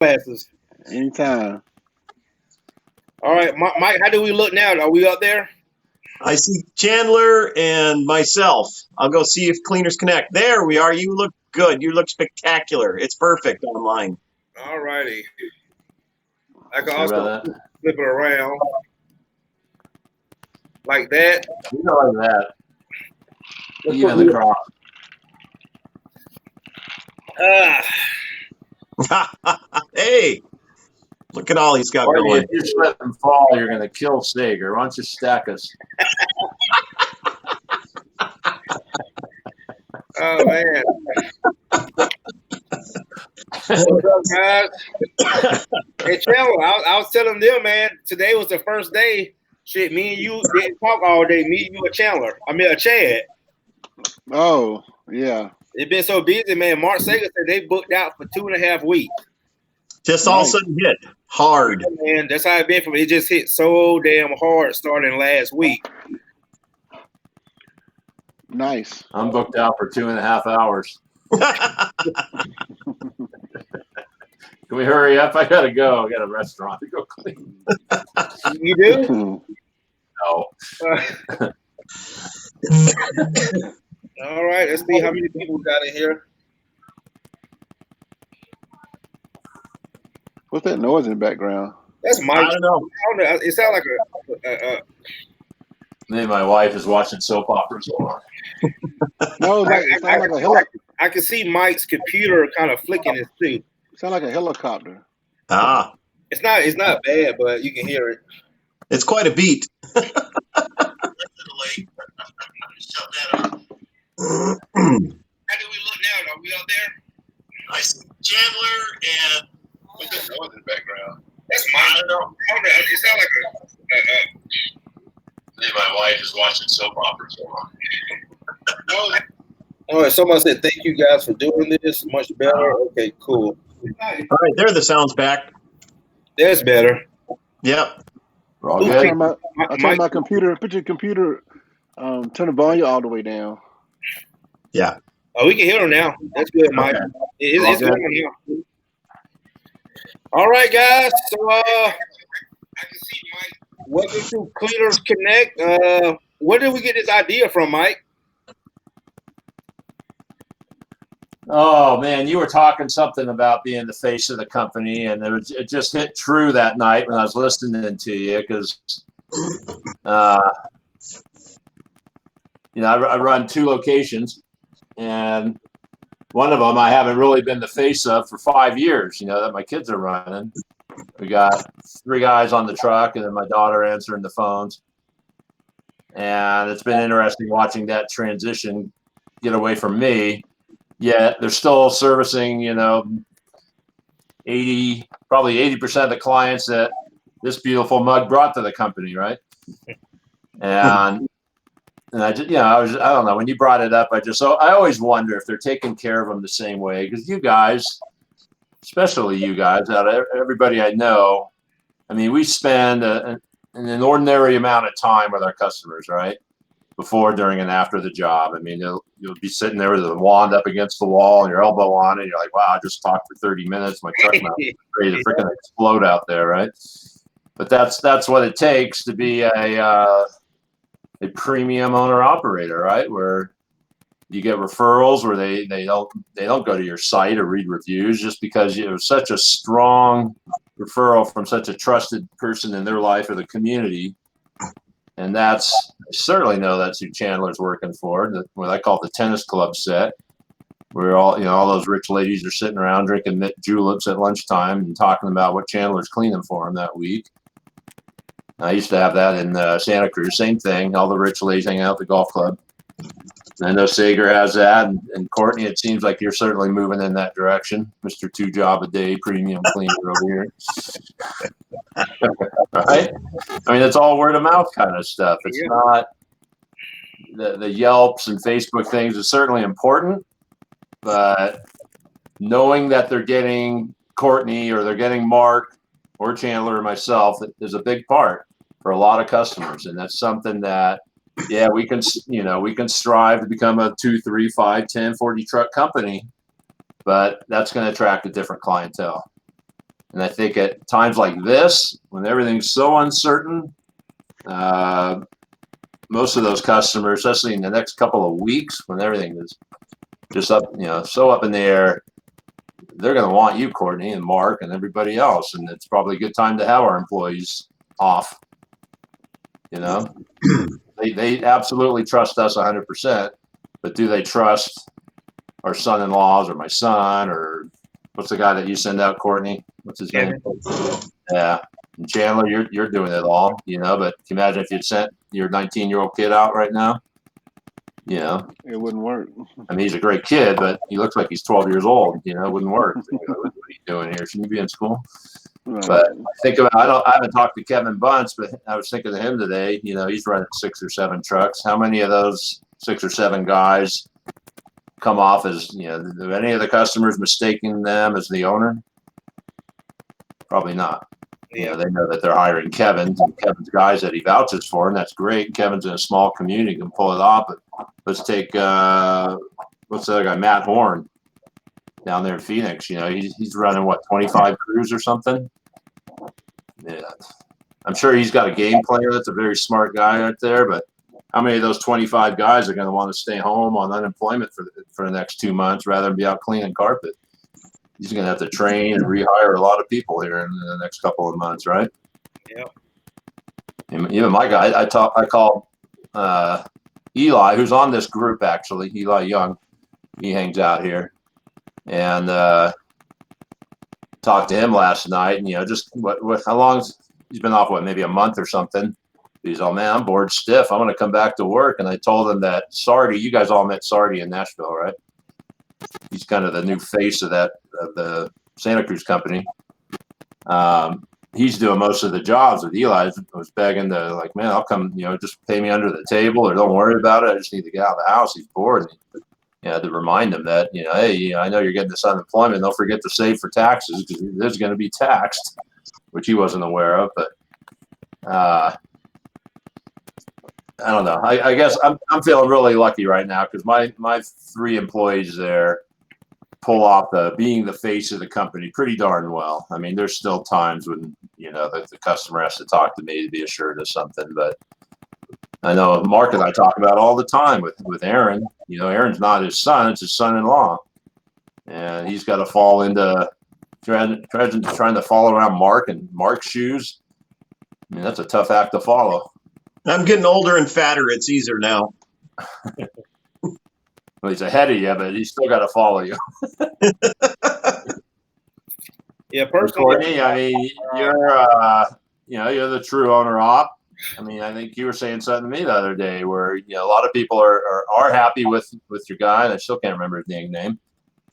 glasses. Anytime. All right, Mike, how do we look now? Are we up there? I see Chandler and myself. I'll go see if Cleaners Connect. There we are. You look good. You look spectacular. It's perfect online. All righty. I can also flip it around like that. You know, like that. Even the cross. Hey, look at all he's got going. If you slip and fall, you're going to kill Saiger. Why don't you stack us? Oh, man. What's up, guys? Hey, Chandler, I was telling them, man, today was the first day. Shit, me and you didn't talk all day. Me, you, and Chandler. I mean, Chad. Oh, yeah. It's been so busy, man. Mark Saiger said they booked out for 2.5 weeks. Just all of a sudden hit hard. Yeah, man, that's how it been for me. It just hit so damn hard starting last week. Nice. I'm booked out for 2.5 hours. Can we hurry up? I gotta go. I got a restaurant to go clean. You do? No. All right, let's see how many people we got in here. What's that noise in the background? That's Mike. I don't know. It sounds like a Maybe my wife is watching soap operas. No, it sounds like a helicopter. I can see Mike's computer kind of flicking his too. Sound like a helicopter. Ah, It's not bad, but you can hear it. it's quite a beat. How do we look now? Are we up there? I see Chandler and What's that noise in the background? That's Mike. I don't know. It sounds like Maybe my wife is watching soap operas. All right, someone said thank you guys for doing this. Much better. Okay, cool. all right, there the sound's back. That's better. Yep. We're all I good. turned my computer, put your computer, turn the volume all the way down. Yeah. Oh, we can hear him now. That's good, Mike. Okay. It's Okay. going now. All right, guys. So I can see Mike. Welcome to Cleaners Connect. Where did we get this idea from, Mike? Oh man, you were talking something about being the face of the company, and it just hit true that night when I was listening to you because, I run 2 locations, and one of them I haven't really been the face of for 5 years. That my kids are running. We got 3 guys on the truck, and then my daughter answering the phones, and it's been interesting watching that transition get away from me. Yeah, they're still servicing, probably 80% of the clients that this beautiful mug brought to the company, right? And I just, I don't know, when you brought it up, I always wonder if they're taking care of them the same way, because you guys, especially you guys, out of everybody I know, I mean, we spend an ordinary amount of time with our customers, right? Before, during, and after the job. I mean, you'll be sitting there with a wand up against the wall and your elbow on it. And you're like, wow, I just talked for 30 minutes. My truck mount is ready to freaking explode out there, right? But that's what it takes to be a premium owner operator, right? Where you get referrals where they don't go to your site or read reviews just because you have such a strong referral from such a trusted person in their life or the community. And I certainly know that's who Chandler's working for. What I call the tennis club set, where all those rich ladies are sitting around drinking mint juleps at lunchtime and talking about what Chandler's cleaning for them that week. I used to have that in Santa Cruz. Same thing. All the rich ladies hanging out at the golf club. I know Saiger has that, and Courtney, it seems like you're certainly moving in that direction, Mr. 2 job a day premium cleaner over here. Right? I mean, it's all word of mouth kind of stuff. It's not the Yelps and Facebook things is certainly important, but knowing that they're getting Courtney or they're getting Mark or Chandler or myself is a big part for a lot of customers, and that's something that. Yeah, we can strive to become a 2, 3, 5, 10, 40 truck company, but that's going to attract a different clientele. And I think at times like this, when everything's so uncertain, most of those customers, especially in the next couple of weeks, when everything is just up, so up in the air, they're going to want you, Courtney and Mark and everybody else. And it's probably a good time to have our employees off. They absolutely trust us 100%, but do they trust our son-in-laws or my son, or what's the guy that you send out, Courtney? What's his name? Yeah. And Chandler, you're doing it all, but can you imagine if you'd sent your 19-year-old kid out right now? It wouldn't work. I mean, he's a great kid, but he looks like he's 12 years old. It wouldn't work. What are you doing here? Shouldn't you be in school? Right. But think about, I haven't talked to Kevin Bunce, but I was thinking of him today. He's running 6 or 7 trucks. How many of those 6 or 7 guys come off as, do any of the customers mistaking them as the owner? Probably not. They know that they're hiring Kevin's guys that he vouches for, and that's great. Kevin's in a small community, can pull it off. But let's take what's the other guy, Matt Horn, down there in Phoenix. He's running 25 crews or something. Yeah, I'm sure he's got a game player that's a very smart guy out there. But how many of those 25 guys are going to want to stay home on unemployment for the next 2 months rather than be out cleaning carpet? He's going to have to train and rehire a lot of people here in the next couple of months, right? Yeah. Even my guy, I called Eli, who's on this group actually. Eli Young, he hangs out here, and talked to him last night. And just how long he's been off? Maybe a month or something. He's all, man, I'm bored stiff. I'm going to come back to work. And I told him that Sardi, you guys all met Sardi in Nashville, right? He's kind of the new face of the Santa Cruz company. He's doing most of the jobs with Eli. I was begging to man, I'll come, just pay me under the table or don't worry about it. I just need to get out of the house. He's bored. And to remind him that, hey, I know you're getting this unemployment. Don't forget to save for taxes because it is going to be taxed, which he wasn't aware of. But I don't know. I guess I'm feeling really lucky right now because my 3 employees there pull off being the face of the company pretty darn well. I mean, there's still times when the customer has to talk to me to be assured of something, but I know Mark and I talk about all the time with Aaron. Aaron's not his son; it's his son-in-law, and he's got to fall into trying to follow around Mark and Mark's shoes. I mean, that's a tough act to follow. I'm getting older and fatter. It's easier now. Well, he's ahead of you, but he's still got to follow you. Yeah, personally, Courtney, I mean, you're the true owner op. I mean, I think you were saying something to me the other day where a lot of people are happy with your guy, and I still can't remember his name.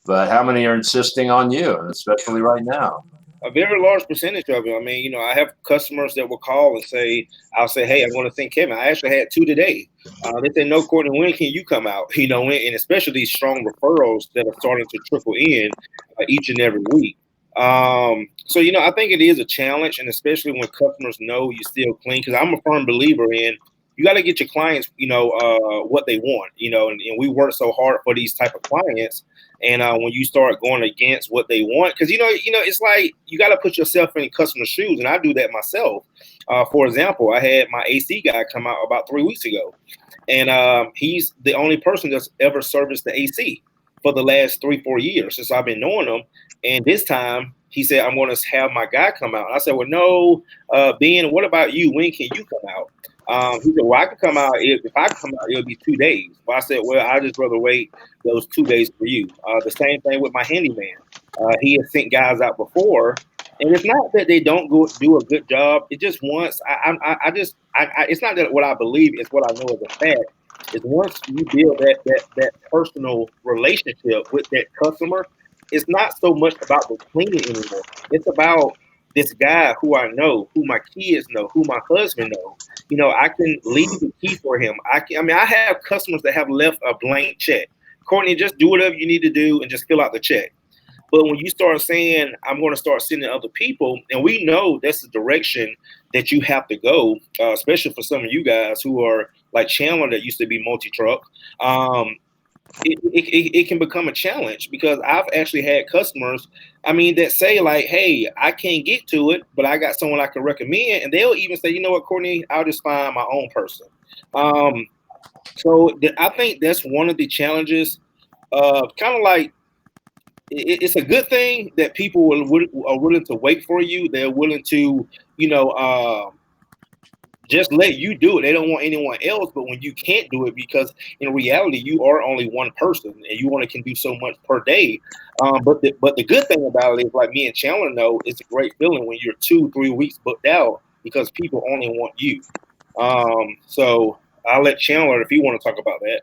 But how many are insisting on you, especially right now? A very large percentage of it. I mean, I have customers that will call and say, I'll say, hey, I want to thank Kevin. I actually had 2 today. They say, no, Courtney, when can you come out? And especially these strong referrals that are starting to trickle in each and every week. So, I think it is a challenge, and especially when customers know you still clean, because I'm a firm believer in you got to get your clients, what they want, and we work so hard for these type of clients. And when you start going against what they want, because, it's like you got to put yourself in customer shoes. And I do that myself. For example, I had my AC guy come out about 3 weeks ago, and he's the only person that's ever serviced the AC for the last 3-4 years since I've been knowing him. And this time he said, I'm going to have my guy come out. I said, well, no, Ben, what about you? When can you come out? He said, well, I could come out. If I come out, it'll be 2 days. Well, I said, well, I'd just rather wait those 2 days for you. The same thing with my handyman. He has sent guys out before. And it's not that they don't do a good job. It just once, it's not that what I believe, it's what I know as a fact, is once you build that personal relationship with that customer, it's not so much about the cleaning anymore. It's about this guy who I know, who my kids know, who my husband knows. I can leave the key for him. I have customers that have left a blank check. Courtney, just do whatever you need to do and just fill out the check. But when you start saying, I'm going to start sending other people, and we know that's the direction that you have to go, especially for some of you guys who are like Chandler that used to be multi-truck. it can become a challenge because I've actually had customers, I mean, that say like, hey, I can't get to it, but I got someone I can recommend. And they'll even say, you know what, Courtney, I'll just find my own person. So I think that's one of the challenges. Kind of like it's a good thing that people are willing to wait for you. They're willing to, you know, just let you do it. They don't want anyone else. But when you can't do it, because in reality you are only one person and you only can do so much per day. But the good thing about it is, like me and Chandler know, it's a great feeling when you're 2-3 weeks booked out because people only want you. So I'll let Chandler, if you want to talk about that.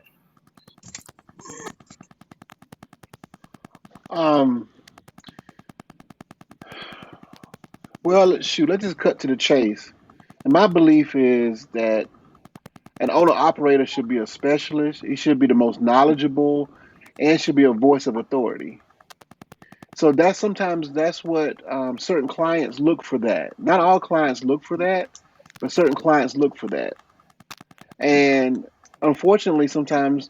Um, well, shoot, let's just cut to the chase. And my belief is that an owner operator should be a specialist. He should be the most knowledgeable and should be a voice of authority. So that's sometimes that's what certain clients look for that. Not all clients look for that, but certain clients look for that. And unfortunately, sometimes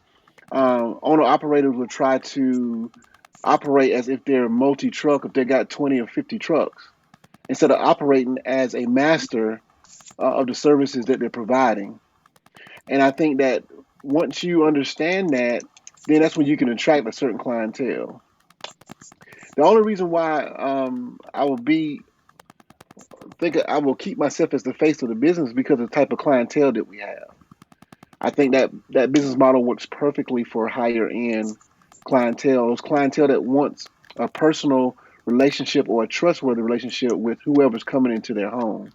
owner operators will try to operate as if they're multi truck, if they got 20 or 50 trucks, instead of operating as a master of the services that they're providing. And I think that once you understand that, then that's when you can attract a certain clientele. The only reason why I will keep myself as the face of the business because of the type of clientele that we have. I think that that business model works perfectly for higher end clientele. Those clientele that wants a personal relationship or a trustworthy relationship with whoever's coming into their home.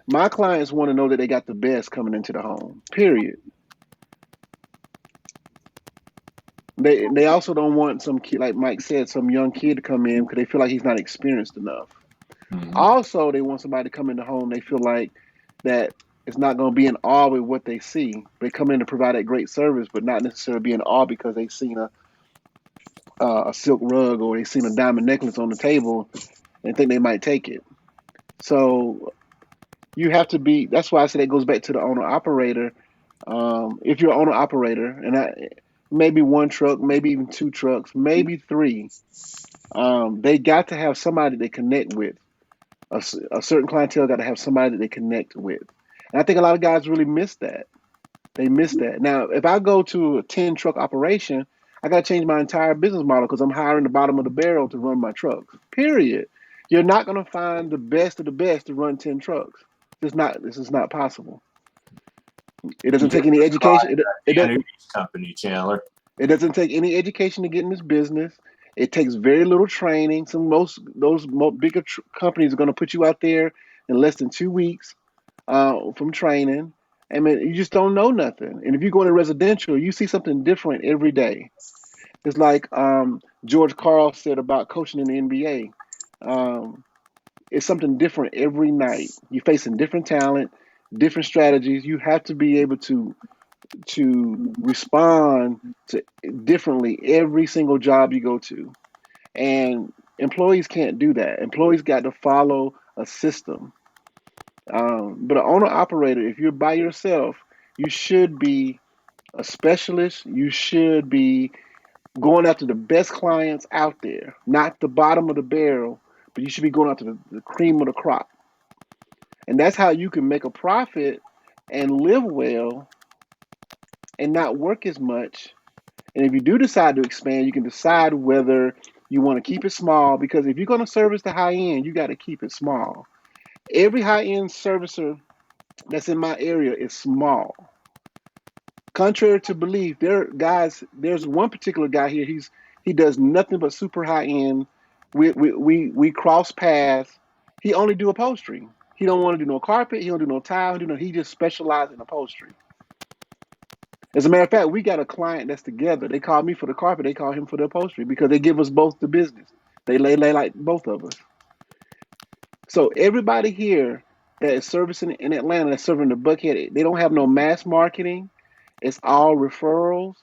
My clients want to know that they got the best coming into the home. Period. They also don't want some kid, like Mike said, some young kid to come in because they feel like he's not experienced enough. Mhm. Also, they want somebody to come in the home. They feel like that it's not going to be in awe with what they see. They come in to provide that great service, but not necessarily be in awe because they've seen a silk rug or they've seen a diamond necklace on the table and think they might take it. So you have to be. That's why I said it goes back to the owner operator. If you're an owner operator, maybe one truck, maybe even two trucks, maybe three, they got to have somebody they connect with. A certain clientele got to have somebody that they connect with. And I think a lot of guys really miss that. They miss that. Now, if I go to a 10 truck operation, I got to change my entire business model because I'm hiring the bottom of the barrel to run my trucks. Period. You're not going to find the best of the best to run 10 trucks. This is not possible. It You doesn't take just any described education. the energy company, Chandler. It doesn't take any education to get in this business. It takes very little training. Bigger companies are going to put you out there in less than 2 weeks from training. I mean, you just don't know nothing. And if you go into residential, you see something different every day. It's like George Karl said about coaching in the NBA. Um, it's something different every night. You're facing different talent, different strategies. You have to be able to respond to differently every single job you go to. And employees can't do that. Employees got to follow a system. But an owner operator, if you're by yourself, you should be a specialist. You should be going after the best clients out there, not the bottom of the barrel, but you should be going after the cream of the crop. And that's how you can make a profit and live well and not work as much. And if you do decide to expand, you can decide whether you want to keep it small because if you're going to service the high end, you got to keep it small. Every high end servicer that's in my area is small. Contrary to belief, there's one particular guy here. He does nothing but super high end. We cross paths. He only do upholstery. He don't want to do no carpet. He don't do no tile. He just specializes in upholstery. As a matter of fact, we got a client that's together. They call me for the carpet. They call him for the upholstery because they give us both the business. They lay like both of us. So everybody here that is servicing in Atlanta, that's serving the Buckhead, they don't have no mass marketing. It's all referrals.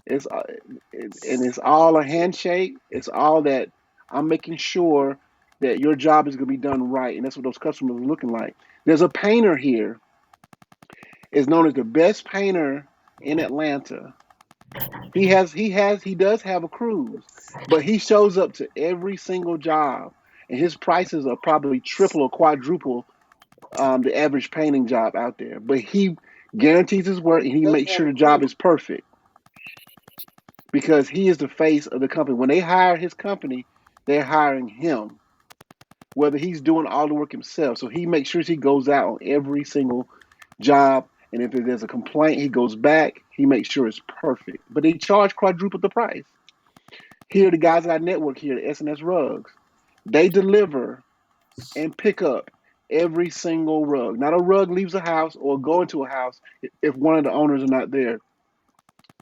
It's and it's all a handshake. It's all that I'm making sure that your job is going to be done right, and that's what those customers are looking like. There's a painter here, is known as the best painter in Atlanta. He does have a cruise, but he shows up to every single job, and his prices are probably triple or quadruple the average painting job out there. But he guarantees his work, and he makes sure the job is perfect because he is the face of the company. When they hire his company, they're hiring him, whether he's doing all the work himself. So he makes sure he goes out on every single job, and if there's a complaint, he goes back. He makes sure it's perfect. But they charge quadruple the price. Here, the guys at our network here, the S&S Rugs, they deliver and pick up every single rug. Not a rug leaves a house or go into a house if one of the owners are not there.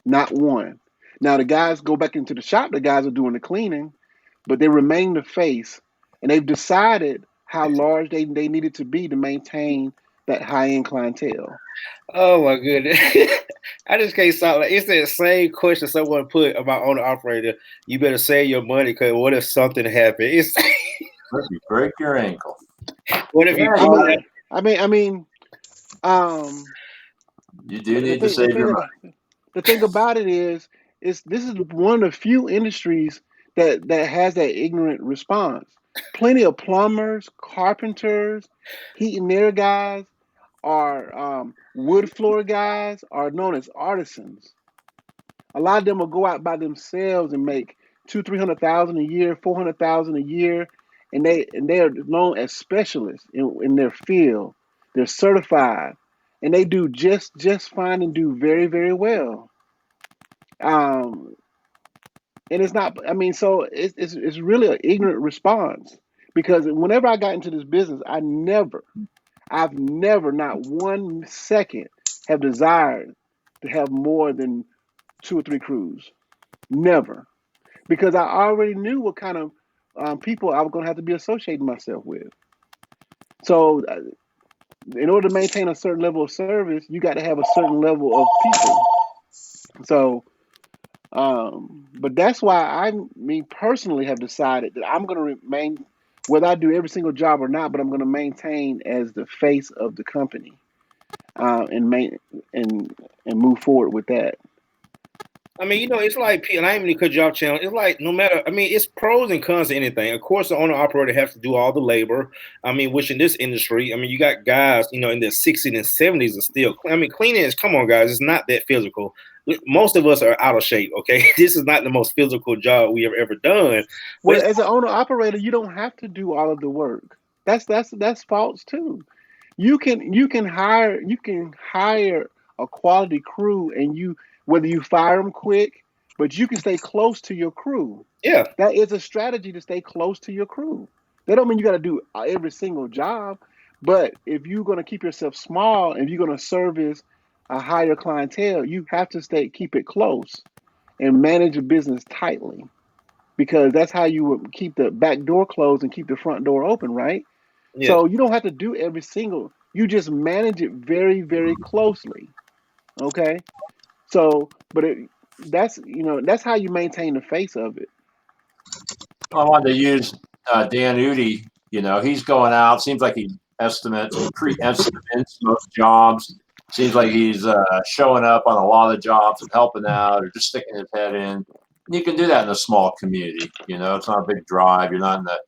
Not one. Now, the guys go back into the shop. The guys are doing the cleaning, but they remain the face, and they've decided how large they needed to be to maintain that high-end clientele. Oh my goodness. I just can't stop. Like, it's that same question someone put about owner operator. You better save your money because what if something happened? It's If you break your ankle. what if you I mean, you do need to save your money. The thing about it is this is one of the few industries that has that ignorant response. Plenty of plumbers, carpenters, heat and air guys, are wood floor guys are known as artisans. A lot of them will go out by themselves and make 200,000-300,000 a year, 400,000 a year, and they are known as specialists in their field. They're certified, and they do just fine and do very, very well. Um, and it's not. I mean, so it's really an ignorant response because whenever I got into this business, I've never, not 1 second, have desired to have more than 2 or 3 crews. Never, because I already knew what kind of people I was going to have to be associating myself with. So, in order to maintain a certain level of service, you got to have a certain level of people. So, but that's why me personally, have decided that I'm going to remain, whether I do every single job or not, but I'm going to maintain as the face of the company, and move forward with that. I mean, it's like, and I ain't even cut you off, channel. It's like no matter, I mean, it's pros and cons to anything. Of course, the owner operator has to do all the labor. I mean, which in this industry, I mean, you got guys, in their 60s and 70s are still, I mean, cleaning is, come on, guys, it's not that physical. Most of us are out of shape, okay? This is not the most physical job we have ever done. Well, as an owner operator, you don't have to do all of the work. That's false too. You can hire a quality crew, and whether you fire them quick, but you can stay close to your crew. Yeah, that is a strategy to stay close to your crew. That don't mean you got to do every single job, but if you're going to keep yourself small and you're going to service a higher clientele, you have to keep it close and manage your business tightly, because that's how you would keep the back door closed and keep the front door open, right? Yeah. So you don't have to do every single. You just manage it very, very closely. Okay. So, but that's how you maintain the face of it. I wanted to use Dan Udy. He's going out. Seems like he pre-estimates most jobs. Seems like he's showing up on a lot of jobs and helping out, or just sticking his head in. And you can do that in a small community. It's not a big drive. You're not in the,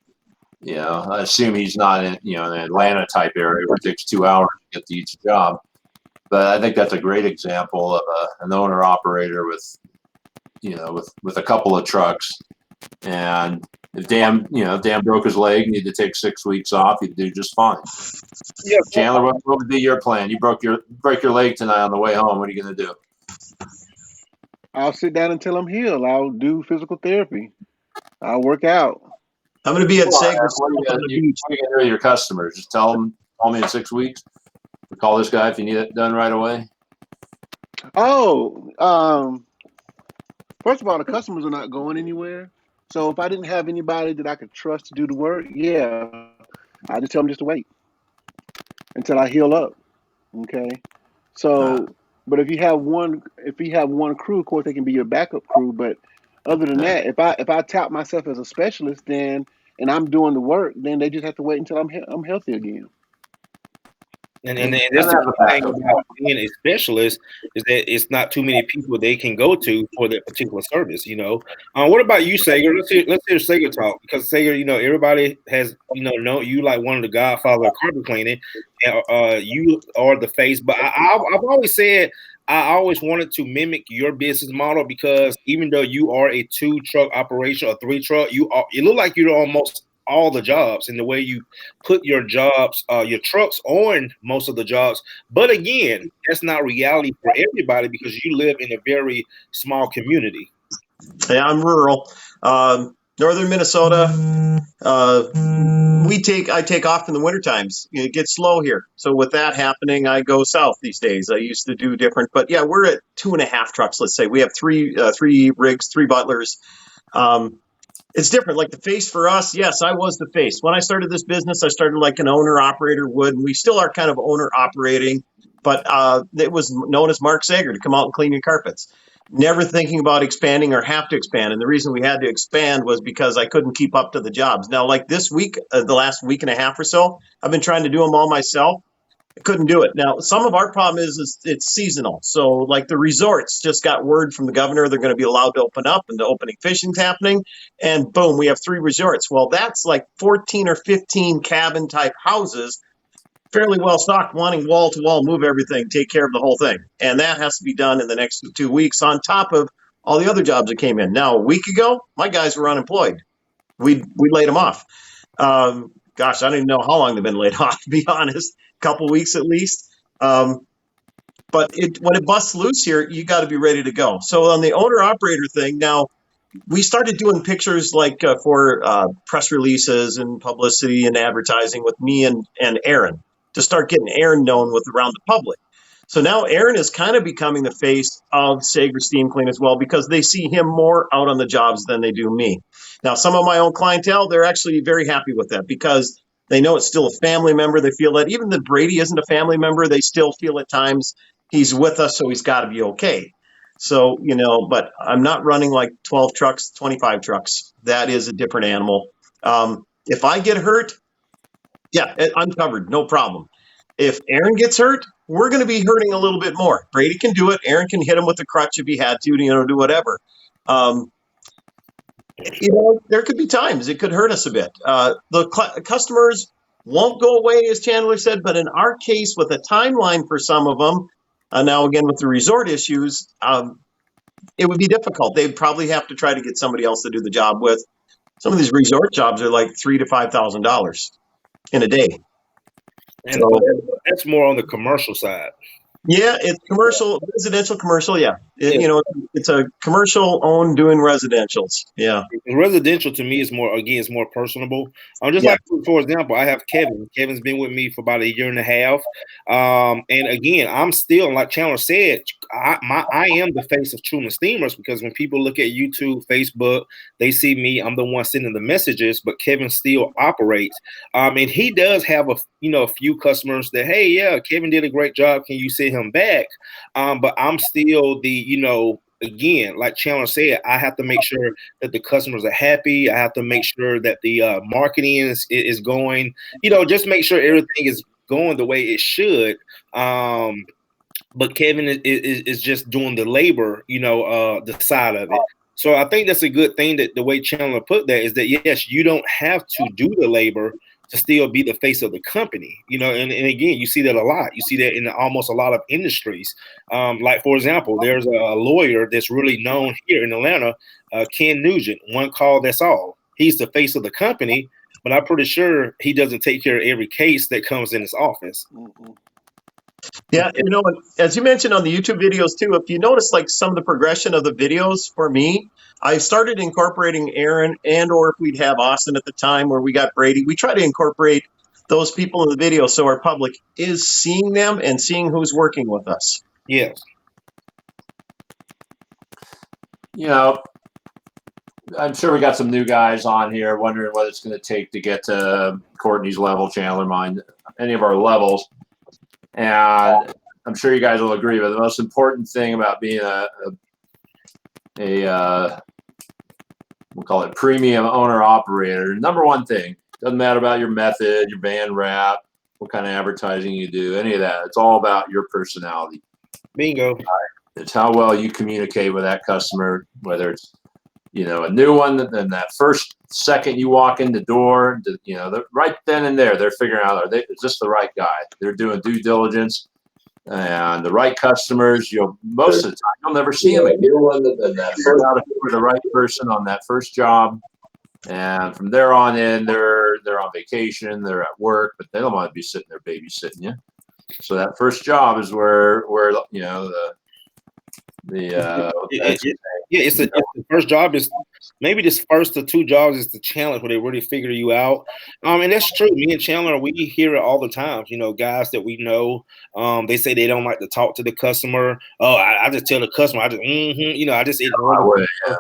I assume he's not in, an Atlanta type area where it takes 2 hours to get to each job. But I think that's a great example of an owner operator with a couple of trucks. And if Dan broke his leg, need to take 6 weeks off, he'd do just fine. Yeah, Chandler, what would be your plan? You break your leg tonight on the way home. What are you going to do? I'll sit down until I'm healed. I'll do physical therapy. I'll work out. I'm going to be at Saiger. What are you going to do with your customers? Just call me in 6 weeks. Call this guy if you need it done right away. Oh, first of all, the customers are not going anywhere. So if I didn't have anybody that I could trust to do the work, yeah, I just tell them just to wait until I heal up. Okay. So, but if you have one crew, of course they can be your backup crew. But other than that, if I tout myself as a specialist, and I'm doing the work, then they just have to wait until I'm healthy again. And that's the good thing about being a specialist is that it's not too many people they can go to for that particular service. What about you, Saiger? Let's hear Saiger talk, because Saiger, everybody has know you like one of the godfather of carpet cleaning, and you are the face. But I've always said I always wanted to mimic your business model, because even though you are a 2-truck operation or 3-truck, it look like you're almost all the jobs, in the way you put your jobs, your trucks on most of the jobs. But again, that's not reality for everybody, because you live in a very small community. Yeah, I'm rural. Northern Minnesota. I take off in the winter times. It gets slow here. So with that happening, I go south these days. I used to do different, but yeah, we're at 2.5 trucks. Let's say we have three rigs, 3 butlers. It's different. Like the face for us, yes, I was the face. When I started this business, I started like an owner operator would, and we still are kind of owner operating, but it was known as Mark Saiger to come out and clean your carpets. Never thinking about expanding or have to expand. And the reason we had to expand was because I couldn't keep up to the jobs. Now, like this week, the last week and a half or so, I've been trying to do them all myself. I couldn't do it. Now, some of our problem is it's seasonal. So like the resorts just got word from the governor, they're going to be allowed to open up, and the opening fishing's happening. And boom, we have 3 resorts. Well, that's like 14 or 15 cabin type houses, fairly well stocked, wanting wall to wall, move everything, take care of the whole thing. And that has to be done in the next 2 weeks on top of all the other jobs that came in. Now, a week ago, my guys were unemployed. We laid them off. Gosh, I don't even know how long they've been laid off, to be honest. Couple weeks at least. But when it busts loose here, you got to be ready to go. So on the owner operator thing, now we started doing pictures like for press releases and publicity and advertising with me and Aaron, to start getting Aaron known around the public. So now Aaron is kind of becoming the face of Saiger Steam Clean as well, because they see him more out on the jobs than they do me. Now, some of my own clientele, they're actually very happy with that, because they know it's still a family member. They feel that even if Brady isn't a family member, they still feel at times he's with us, so he's got to be okay. So, but I'm not running like 12 trucks, 25 trucks. That is a different animal. If I get hurt, yeah, I'm covered, no problem. If Aaron gets hurt, we're going to be hurting a little bit more. Brady can do it. Aaron can hit him with a crutch if he had to, do whatever. There could be times it could hurt us a bit. The customers won't go away, as Chandler said, but in our case, with a timeline for some of them, now again with the resort issues, it would be difficult. They'd probably have to try to get somebody else to do the job with. Some of these resort jobs are like $3,000 to $5,000 in a day. And so that's more on the commercial side. Yeah, it's commercial, residential, commercial. Yeah, it's a commercial owned doing residentials. Yeah, residential to me is more personable. Just like, for example, I have Kevin. Kevin's been with me for about 1.5 years. And again, I'm still, like Chandler said, I am the face of Truman Steamers, because when people look at YouTube, Facebook, they see me. I'm the one sending the messages, but Kevin still operates. And he does have a few customers that, hey, yeah, Kevin did a great job. Can you send him back? But I'm still the, again, like Chandler said, I have to make sure that the customers are happy. I have to make sure that the marketing is going, just make sure everything is going the way it should. But Kevin is just doing the labor, the side of it. So I think that's a good thing, that the way Chandler put that is that, yes, you don't have to do the labor to still be the face of the company, and again, you see that a lot. You see that in almost a lot of industries. Like, for example, there's a lawyer that's really known here in Atlanta, Ken Nugent, one call, that's all. He's the face of the company, but I'm pretty sure he doesn't take care of every case that comes in his office. Mm-hmm. Yeah, as you mentioned on the YouTube videos too, if you notice like some of the progression of the videos for me, I started incorporating Aaron, or if we'd have Austin at the time where we got Brady, we try to incorporate those people in the video so our public is seeing them and seeing who's working with us. Yes. I'm sure we got some new guys on here wondering what it's going to take to get to Courtney's level, Chandler, mine, any of our levels. And I'm sure you guys will agree, but the most important thing about being we'll call it premium owner operator, number one thing, doesn't matter about your method, your band wrap, what kind of advertising you do, any of that. It's all about your personality. Bingo. It's how well you communicate with that customer, whether it's, a new one, then that first second you walk in the door, right then and there, they're figuring out, is this the right guy? They're doing due diligence, and the right customers, most of the time, you'll never see them again. Figure out if you were the right person on that first job. And from there on in, they're on vacation, they're at work, but they don't want to be sitting there babysitting you. So that first job is where it's the first job is maybe this first or two jobs is the challenge where they really figure you out. And that's true. Me and Chandler, we hear it all the time. Guys that we know, they say they don't like to talk to the customer. Oh, I just tell the customer, I just ignore them.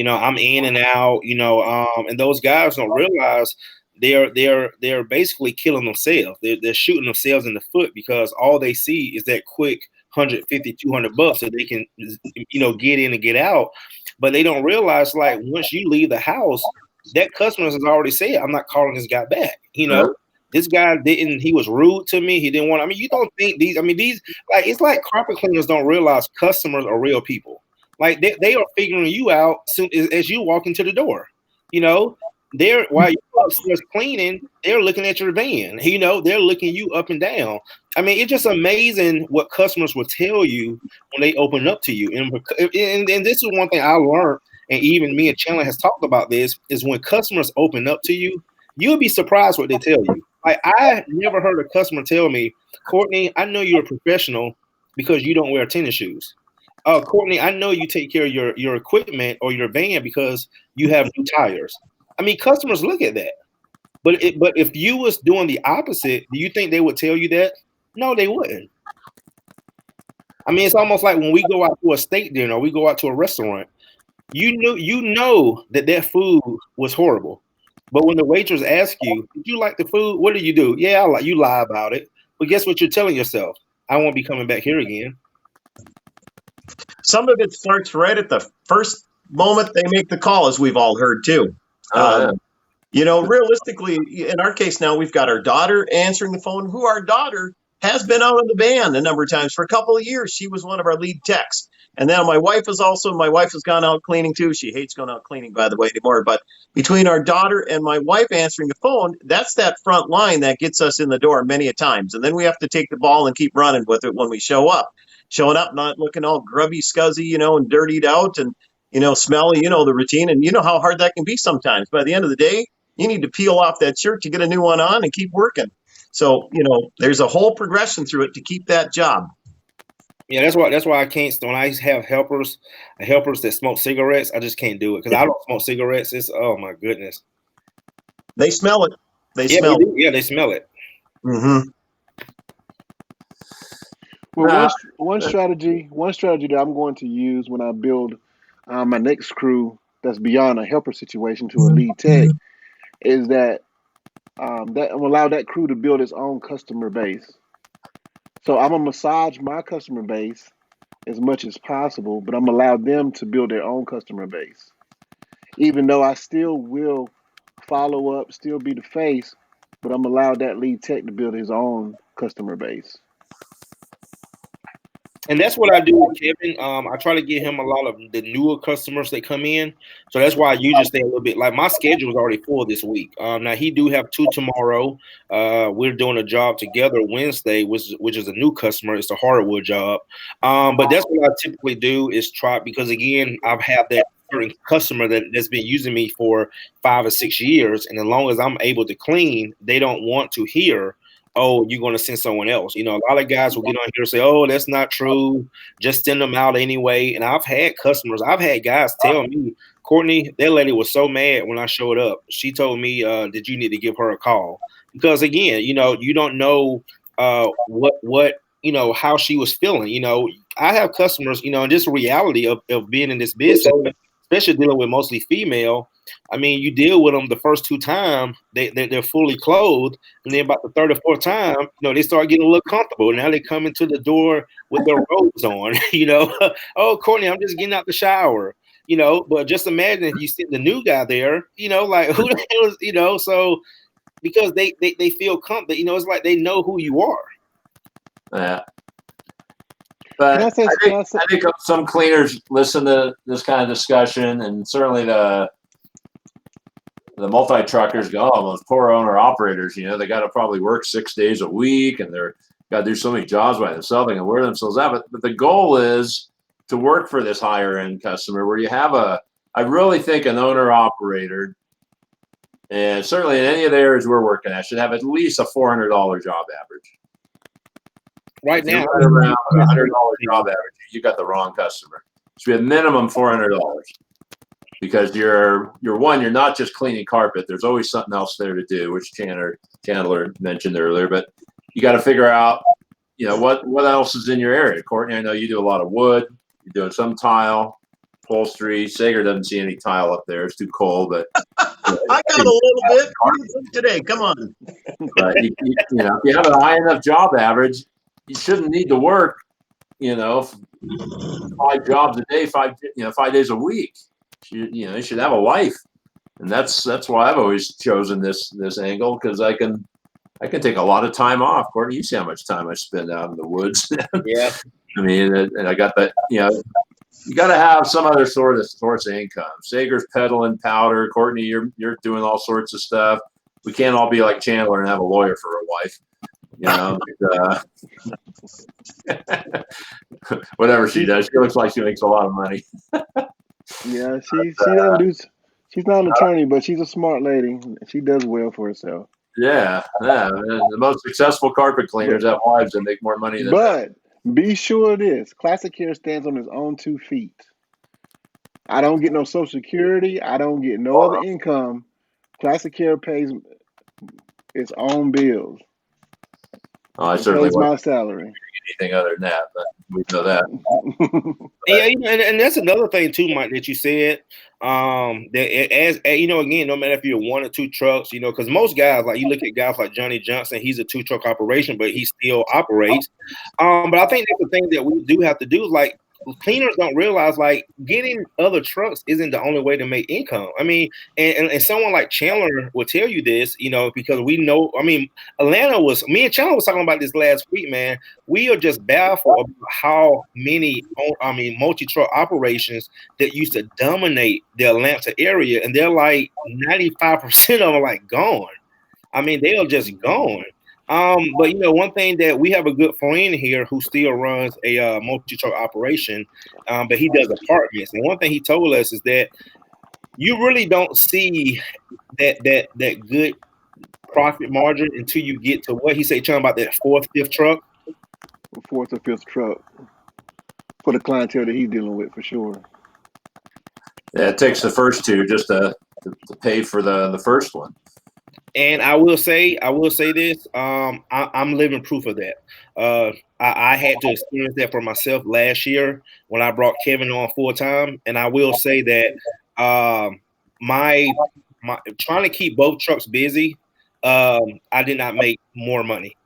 I'm in and out. And those guys don't realize they're basically killing themselves. They're shooting themselves in the foot because all they see is that quick $150, $200 so they can, get in and get out. But they don't realize, like, once you leave the house, that customer has already said, I'm not calling this guy back. This guy he was rude to me. He didn't want, you don't think these, like, it's like carpet cleaners don't realize customers are real people. Like, they are figuring you out soon as you walk into the door. While you're upstairs cleaning, they're looking at your van. They're looking you up and down. It's just amazing what customers will tell you when they open up to you. And this is one thing I learned, and even me and Chandler has talked about this, is when customers open up to you, you'll be surprised what they tell you. Like, I never heard a customer tell me, Courtney, I know you're a professional because you don't wear tennis shoes. Courtney, I know you take care of your equipment or your van because you have new tires. Customers look at that. But if you was doing the opposite, do you think they would tell you that? No, they wouldn't. It's almost like when we go out to a steak dinner or we go out to a restaurant, you know that food was horrible. But when the waitress asks you, did you like the food? What do you do? Yeah, I like. You lie about it. But guess what you're telling yourself? I won't be coming back here again. Some of it starts right at the first moment they make the call, as we've all heard too. Realistically, in our case now, we've got our daughter answering the phone, who our daughter has been out in the van a number of times for a couple of years. She was one of our lead techs. And then my wife has gone out cleaning too. She hates going out cleaning, by the way, anymore. But between our daughter and my wife answering the phone, that's that front line that gets us in the door many a times. And then we have to take the ball and keep running with it when we show up. Showing up, not looking all grubby, scuzzy, and dirtied out and, smelly, the routine. And you know how hard that can be sometimes. By the end of the day, you need to peel off that shirt to get a new one on and keep working. So, there's a whole progression through it to keep that job. Yeah, that's why I can't. When I have helpers that smoke cigarettes, I just can't do it because I don't smoke cigarettes. It's, oh my goodness. They smell it. They smell it. Mm-hmm. Well, one strategy that I'm going to use when I build my next crew that's beyond a helper situation to a lead tech is that that will allow that crew to build its own customer base. So I'm gonna massage my customer base as much as possible, but I'm gonna allow them to build their own customer base. Even though I still will follow up, still be the face, but I'm gonna allow that lead tech to build his own customer base. And that's what I do with Kevin. I try to get him a lot of the newer customers that come in. So that's why I usually stay a little bit. Like, my schedule is already full this week. Now, he do have 2 tomorrow. We're doing a job together Wednesday, which is a new customer. It's a hardwood job. But that's what I typically do is try, because, again, I've had that certain customer that's been using me for 5 or 6 years. And as long as I'm able to clean, they don't want to hear, oh, you're going to send someone else. A lot of guys will get on here and say, oh, that's not true. Just send them out anyway. And I've had guys tell me, Courtney, that lady was so mad when I showed up. She told me that you need to give her a call. Because, again, you don't know what how she was feeling. I have customers, and this reality of being in this business, especially dealing with mostly female. You deal with them the first 2 times, they're fully clothed, and then about the 3rd or 4th time, they start getting a little comfortable. Now they come into the door with their robes on, Oh, Courtney, I'm just getting out the shower, But just imagine if you see the new guy there, like, who the hell is, so because they feel comfortable. You know, it's like they know who you are. Yeah. But I think some cleaners listen to this kind of discussion, and certainly the multi-truckers go, oh, those poor owner operators, you know, they got to probably work 6 days a week, and they're got to do so many jobs by themselves and wear themselves out. But the goal is to work for this higher end customer where you have I really think an owner operator, and certainly in any of the areas we're working at, should have at least a $400 job average. Right now, around $100 job average, you got the wrong customer. So we have minimum $400 because you're not just cleaning carpet. There's always something else there to do, which Chandler mentioned earlier. But you got to figure out, you know, what else is in your area. Courtney, I know you do a lot of wood. You're doing some tile, upholstery. Saiger doesn't see any tile up there. It's too cold, but I got a little bit today. Come on. But you know, if you have a high enough job average, you shouldn't need to work, you know, 5 jobs a day, 5 days a week. You should have a life, and that's why I've always chosen this angle, because I can take a lot of time off. Courtney, you see how much time I spend out in the woods. Yeah. I mean, and I got that. You know, you got to have some other source of income. Saiger's peddling powder. Courtney, you're doing all sorts of stuff. We can't all be like Chandler and have a lawyer for a wife. You know, whatever she does, she looks like she makes a lot of money. Yeah, she doesn't do. She's not an attorney, but she's a smart lady. She does well for herself. Yeah. The most successful carpet cleaners have wives that make more money than them. But be sure of this: Classic Care stands on its own 2 feet. I don't get no Social Security. I don't get no other income. Classic Care pays its own bills. Oh, I certainly pays my salary. Anything other than that, but we know that. Yeah, and that's another thing too, Mike, that you said. That as you know, again, no matter if you're 1 or 2 trucks, you know, because most guys, like you look at guys like Johnny Johnson, he's a 2-truck operation, but he still operates. But I think that's the thing that we do have to do is, like, cleaners don't realize, like, getting other trucks isn't the only way to make income. I mean, and someone like Chandler will tell you this, you know, because we know, I mean, me and Chandler was talking about this last week, man. We are just baffled about how many, multi-truck operations that used to dominate the Atlanta area, and they're like 95% of them are like gone. I mean, they are just gone. But you know, one thing that we have a good friend here who still runs a multi-truck operation, but he does apartments. And one thing he told us is that you really don't see that good profit margin until you get to what he said, talking about that 4th, 5th truck. 4th or 5th truck for the clientele that he's dealing with, for sure. Yeah, it takes the first 2 just to pay for the first one. And I will say this. I'm living proof of that. I had to experience that for myself last year when I brought Kevin on full time. And I will say that my trying to keep both trucks busy, I did not make more money.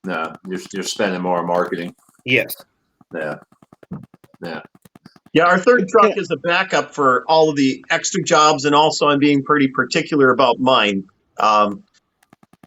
No, you're spending more on marketing. Yes. Yeah. Yeah, our 3rd truck is a backup for all of the extra jobs, and also I'm being pretty particular about mine. I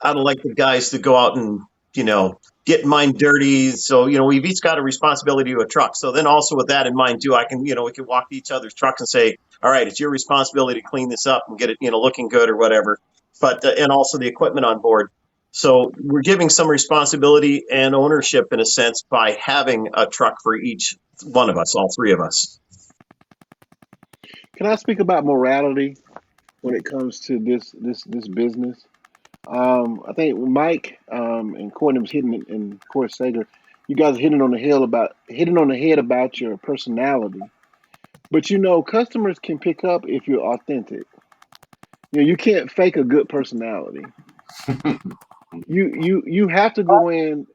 don't like the guys to go out and, you know, get mine dirty. So, you know, we've each got a responsibility to a truck. So then also with that in mind too, we can walk to each other's trucks and say, all right, it's your responsibility to clean this up and get it, you know, looking good or whatever. But, and also the equipment on board. So we're giving some responsibility and ownership in a sense by having a truck for each one of us, all 3 of us. Can I speak about morality when it comes to this business? I think Mike and Courtney was hitting it, and of course Saiger, you guys are hitting on the head about your personality. But you know, customers can pick up if you're authentic. You know, you can't fake a good personality. You have to go in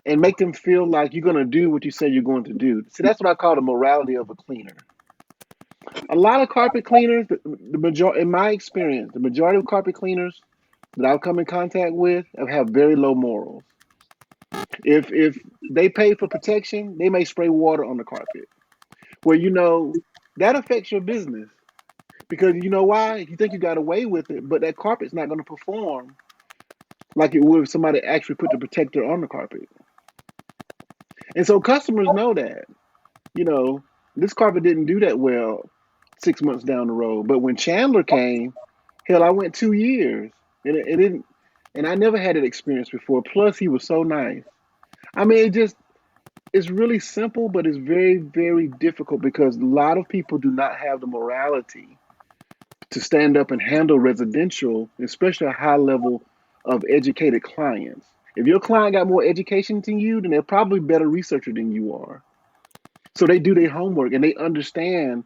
and make them feel like you're going to do what you say you're going to do. See, that's what I call the morality of a cleaner. A lot of carpet cleaners, the majority, in my experience, the majority of carpet cleaners that I've come in contact with have very low morals. If they pay for protection, they may spray water on the carpet. Well, you know, that affects your business. Because you know why? You think you got away with it, but that carpet's not going to perform like it would if somebody actually put the protector on the carpet. And so customers know that. You know, this carpet didn't do that well 6 months down the road. But when Chandler came, hell, I went 2 years, and it didn't. And I never had that experience before. Plus, he was so nice. I mean, it's really simple, but it's very, very difficult because a lot of people do not have the morality to stand up and handle residential, especially a high level of educated clients. If your client got more education than you, then they're probably better researcher than you are. So they do their homework and they understand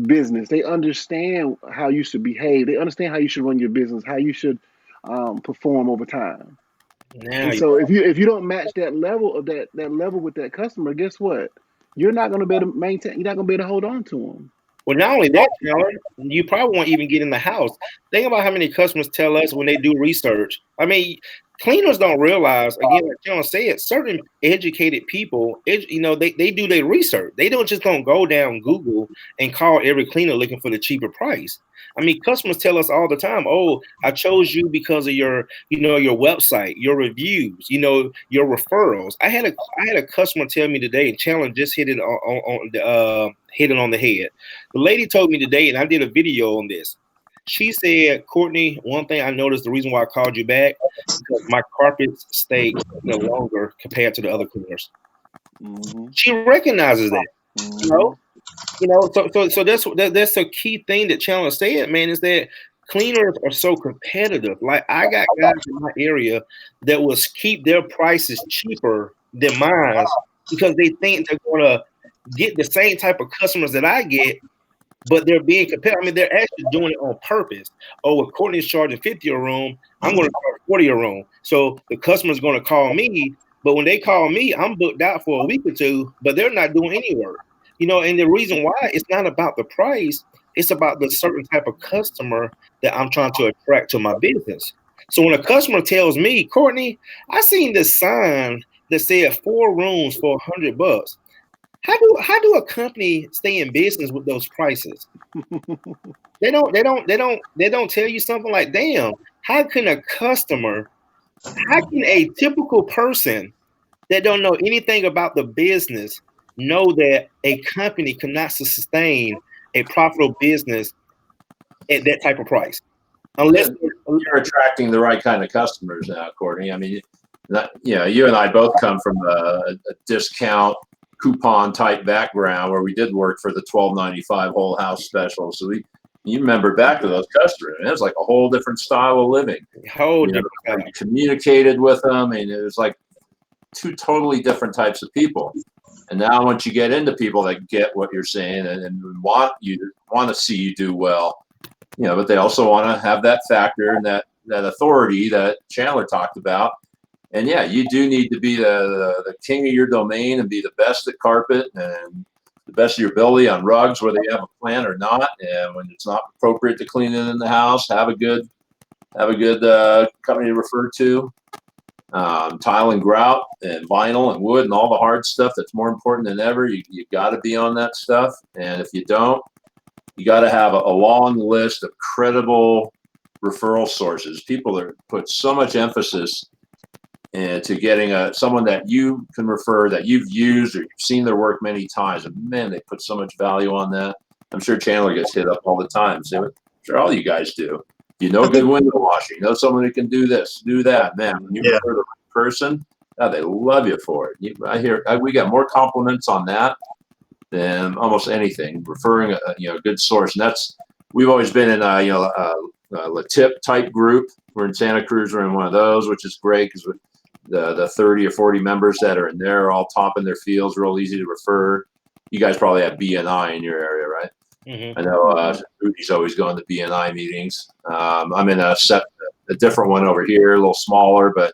business. They understand how you should behave. They understand how you should run your business, how you should perform over time. Now, And so if you don't match that level of that level with that customer, guess what? You're not going to be able to maintain. You're not going to be able to hold on to them. well, not only that, Chandler, you probably won't even get in the house. Think about how many customers tell us when they do research. I mean, cleaners don't realize, again, like Chandler said, certain educated people, they do their research. They don't go down Google and call every cleaner looking for the cheaper price. I mean, customers tell us all the time, "Oh, I chose you because of your website, your reviews, your referrals." I had a customer tell me today, and Chandler just hit it on the head. The lady told me today, and I did a video on this. She said, "Courtney, one thing I noticed, the reason why I called you back, because my carpets stay longer compared to the other cleaners." Mm-hmm. She recognizes that, Mm-hmm. So that's a key thing that Chandler said, man, is that cleaners are so competitive. Like, I got guys in my area that will keep their prices cheaper than mine because they think they're gonna get the same type of customers that I get, but they're being competitive. I mean, they're actually doing it on purpose. Oh, if Courtney's charging 50 a room, I'm going to charge 40 a room. So the customer's going to call me, but when they call me, I'm booked out for a week or two, but they're not doing any work. And the reason why, it's not about the price, it's about the certain type of customer that I'm trying to attract to my business. So when a customer tells me, "Courtney, I seen this sign that said 4 rooms for $100. How do a company stay in business with those prices?" They don't tell you something like, "Damn, how can a typical person that don't know anything about the business know that a company cannot sustain a profitable business at that type of price?" Unless You're attracting the right kind of customers now, Courtney. I mean, you and I both come from a discount coupon type background where we did work for the $12.95 whole house special. So you remember back to those customers, and it was like a whole different style of living. You communicated with them, and it was like 2 totally different types of people. And now once you get into people that get what you're saying and want to see you do well, but they also want to have that factor and that authority that Chandler talked about. And yeah, you do need to be the king of your domain and be the best at carpet and the best of your ability on rugs, whether you have a plan or not. And when it's not appropriate to clean it in the house, have a good company to refer to. Tile and grout and vinyl and wood and all the hard stuff that's more important than ever. You got to be on that stuff. And if you don't, you got to have a long list of credible referral sources. People that put so much emphasis into getting someone that you can refer, that you've used or you've seen their work many times. And man, they put so much value on that. I'm sure Chandler gets hit up all the time. So I'm sure all you guys do. Good window washing. Someone who can do this, do that. Man, when you refer the right person, they love you for it. We got more compliments on that than almost anything. Referring a good source, and we've always been in a tip type group. We're in Santa Cruz. We're in one of those, which is great because the 30 or 40 members that are in there are all top in their fields, real easy to refer. You guys probably have BNI in your area, right? Mm-hmm. I know Rudy's always going to BNI meetings. I'm in a different one over here, a little smaller, but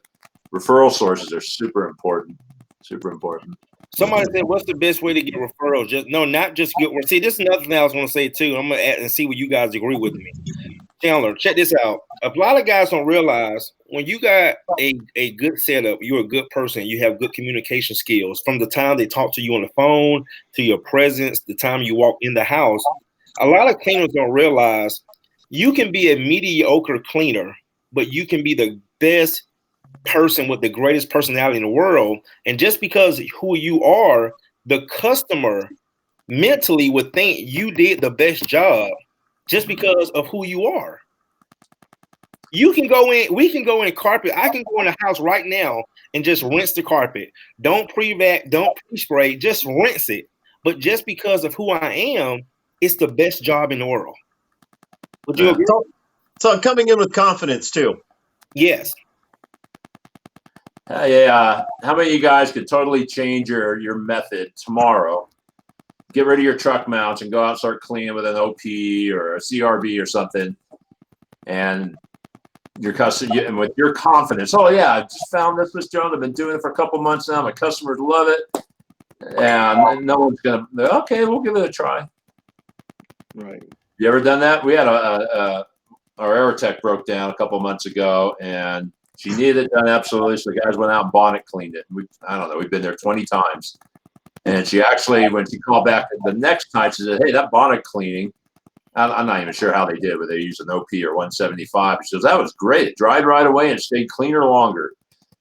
referral sources are super important. Super important. Somebody said, "What's the best way to get referrals?" Not just get. See, this is another thing I was going to say too. I'm going to add and see what you guys agree with me. Chandler, check this out. A lot of guys don't realize when you got a good setup, you're a good person, you have good communication skills. From the time they talk to you on the phone to your presence, the time you walk in the house, a lot of cleaners don't realize you can be a mediocre cleaner, but you can be the best person with the greatest personality in the world. And just because who you are, the customer mentally would think you did the best job just because of who you are. You can go in, we can go in carpet. I can go in the house right now and just rinse the carpet. Don't pre-vac, don't pre-spray, just rinse it. But just because of who I am, it's the best job in the world. Would you agree? So I'm coming in with confidence too. Yes. Hey, how many of you guys could totally change your method tomorrow? Get rid of your truck mounts and go out and start cleaning with an OP or a CRB or something, and your customer, and with your confidence. Oh yeah, I just found this, Miss Jones. I've been doing it for a couple months now. My customers love it, and no one's gonna. Okay, we'll give it a try. Right. You ever done that? We had our Aerotech broke down a couple months ago, and she needed it done absolutely. So the guys went out and bonnet cleaned it. I don't know. We've been there 20 times. And she actually, when she called back the next time, she said, "Hey, that bonnet cleaning, I'm not even sure how they did, but they used an OP or 175." She says, "That was great. It dried right away and stayed cleaner longer."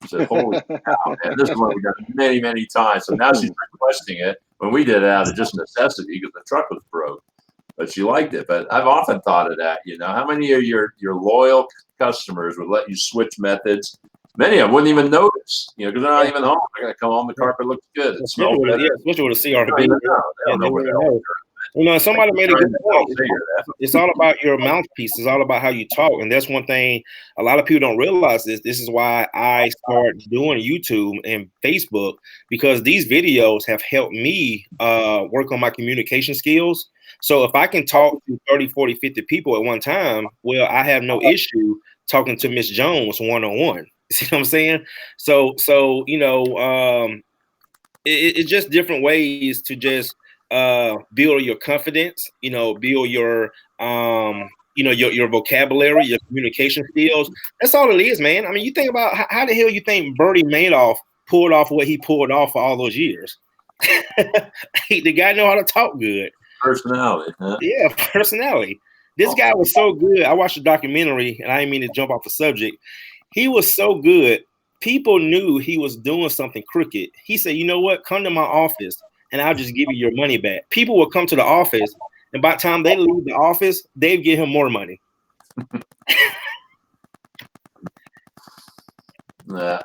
She said, "Holy cow, man, this is what we done many, many times." So now she's requesting it. When we did it out of just necessity because the truck was broke. But she liked it. But I've often thought of that, how many of your loyal customers would let you switch methods? Many of them wouldn't even notice, because they're not even home. They're going to come home, the carpet looks good. It smells better. Yeah, especially with a CRB. They don't know what else. Somebody made a good point. It's all about your mouthpiece. It's all about how you talk. And that's one thing a lot of people don't realize this. This is why I started doing YouTube and Facebook, because these videos have helped me work on my communication skills. So if I can talk to 30, 40, 50 people at one time, well, I have no issue talking to Miss Jones one-on-one. See what I'm saying? So it's just different ways to just build your confidence, build your your vocabulary, your communication skills. That's all it is, man. I mean, you think about how the hell you think Bernie Madoff pulled off what he pulled off for all those years. The guy know how to talk good. Personality. Huh? Yeah, personality. This guy was so good. I watched a documentary, and I didn't mean to jump off the subject. He was so good. People knew he was doing something crooked. He said, "You know what? Come to my office, and I'll just give you your money back." People would come to the office, and by the time they leave the office, they'd give him more money. Yeah.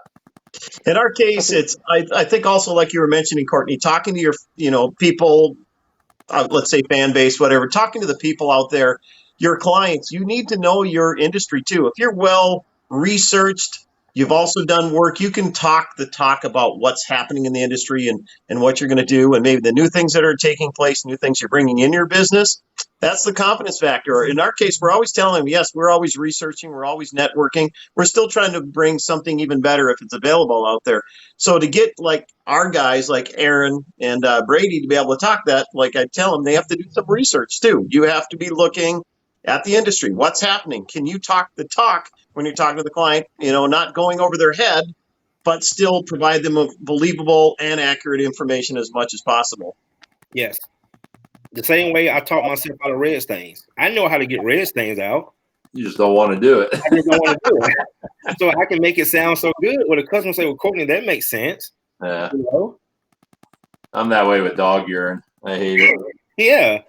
In our case, it's I think also, like you were mentioning, Courtney, talking to your people, let's say fan base, whatever, talking to the people out there, your clients. You need to know your industry too. If you're well researched, you've also done work, you can talk the talk about what's happening in the industry and what you're going to do, and maybe the new things that are taking place, new things you're bringing in your business. That's the confidence factor. In our case, we're always telling them, yes, we're always researching, we're always networking. We're still trying to bring something even better if it's available out there. So to get like our guys like Aaron and Brady to be able to talk that, like I tell them, they have to do some research too. You have to be looking at the industry. What's happening? Can you talk the talk when you're talking to the client, not going over their head, but still provide them with believable and accurate information as much as possible? Yes. The same way I taught myself how to red stains. I know how to get red stains out. You just don't want to do it. I just don't want to do it. So I can make it sound so good. When a customer say, "Well, Courtney, that makes sense." Yeah. I'm that way with dog urine. I hate it. Yeah.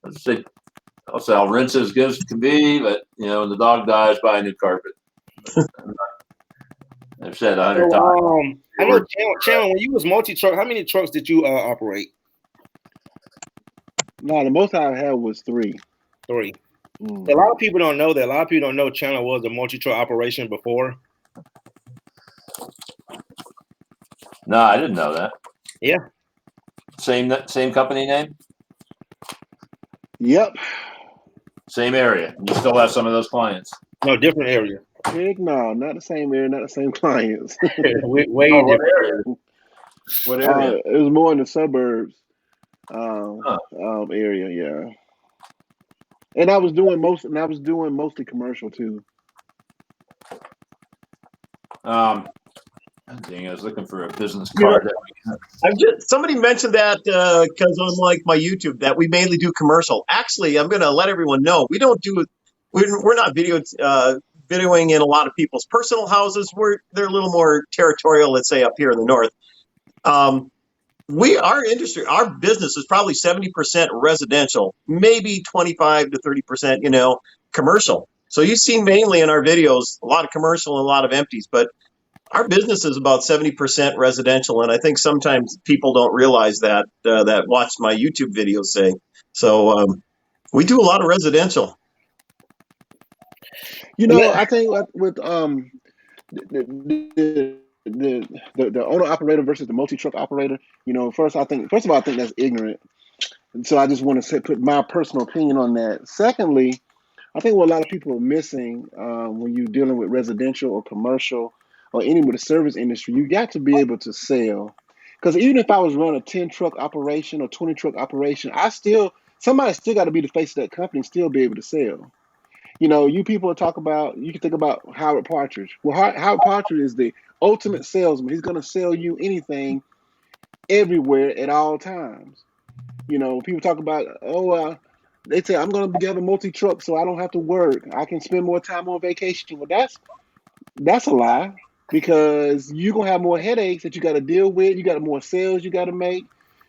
I'll rinse it as good as it can be, but when the dog dies, buy a new carpet. I've said 100 times. I know, Chandler, when you was multi-truck, how many trucks did you operate? No, the most I had was 3. 3. A lot of people don't know that. A lot of people don't know Chandler was a multi-truck operation before. No, I didn't know that. Yeah. Same company name? Yep. Same area. You still have some of those clients? No, different area. Heck no, not the same area, not the same clients. Way what different area? What area? It was more in the suburbs area, yeah. And I was doing mostly commercial too. Dang, I was looking for a business You know, card. somebody mentioned that because on like my YouTube that we mainly do commercial. Actually, I'm going to let everyone know we don't do. We're not videoing in a lot of people's personal houses. They're a little more territorial, let's say, up here in the north. Our business is probably 70% residential, maybe 25 to 30%, commercial. So you see mainly in our videos a lot of commercial and a lot of empties, but our business is about 70% residential, and I think sometimes people don't realize that that watch my YouTube videos say. So we do a lot of residential. I think with the owner operator versus the multi truck operator. First of all, I think that's ignorant. And so I just want to put my personal opinion on that. Secondly, I think what a lot of people are missing when you're dealing with residential or commercial or any with the service industry, you got to be able to sell. Because even if I was running a 10 truck operation or 20 truck operation, somebody still got to be the face of that company and still be able to sell. You people talk about, you can think about Howard Partridge. Well, Howard Partridge is the ultimate salesman. He's going to sell you anything, everywhere, at all times. People talk about, they say, I'm going to have a multi-truck so I don't have to work. I can spend more time on vacation. Well, that's a lie, because you're going to have more headaches that you got to deal with. You got more sales you got to make.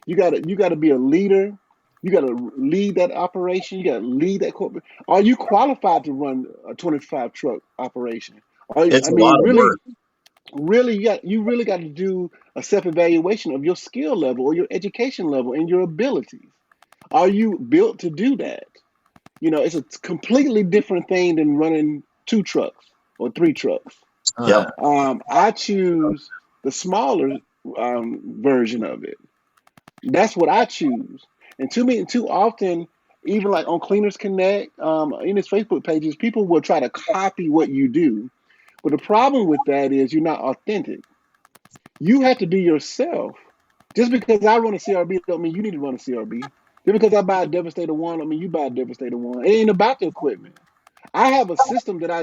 You got to be a leader. You got to lead that operation. You got to lead that corporate. Are you qualified to run a 25 truck operation? It's a lot of work. Really, you really got to do a self-evaluation of your skill level or your education level and your abilities. Are you built to do that? It's a completely different thing than running 2 trucks or 3 trucks. Yep. I choose the smaller version of it. That's what I choose. And too often, even like on Cleaners Connect, in his Facebook pages, people will try to copy what you do. But the problem with that is you're not authentic. You have to be yourself. Just because I run a CRB don't mean you need to run a CRB. Just because I buy a Devastator 1 don't mean you buy a Devastator 1. It ain't about the equipment. I have a system that I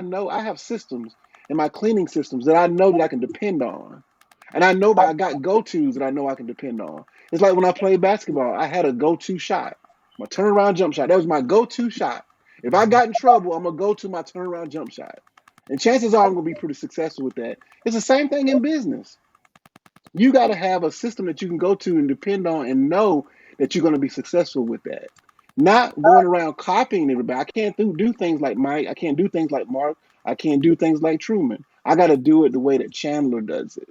know. I have systems in my cleaning systems that I know that I can depend on. And I know I got go-tos that I know I can depend on. It's like when I played basketball, I had a go-to shot. My turnaround jump shot. That was my go-to shot. If I got in trouble, I'm going to go to my turnaround jump shot. And chances are I'm going to be pretty successful with that. It's the same thing in business. You got to have a system that you can go to and depend on and know that you're going to be successful with that. Not going around copying everybody. I can't do things like Mike. I can't do things like Mark. I can't do things like Truman. I got to do it the way that Chandler does it.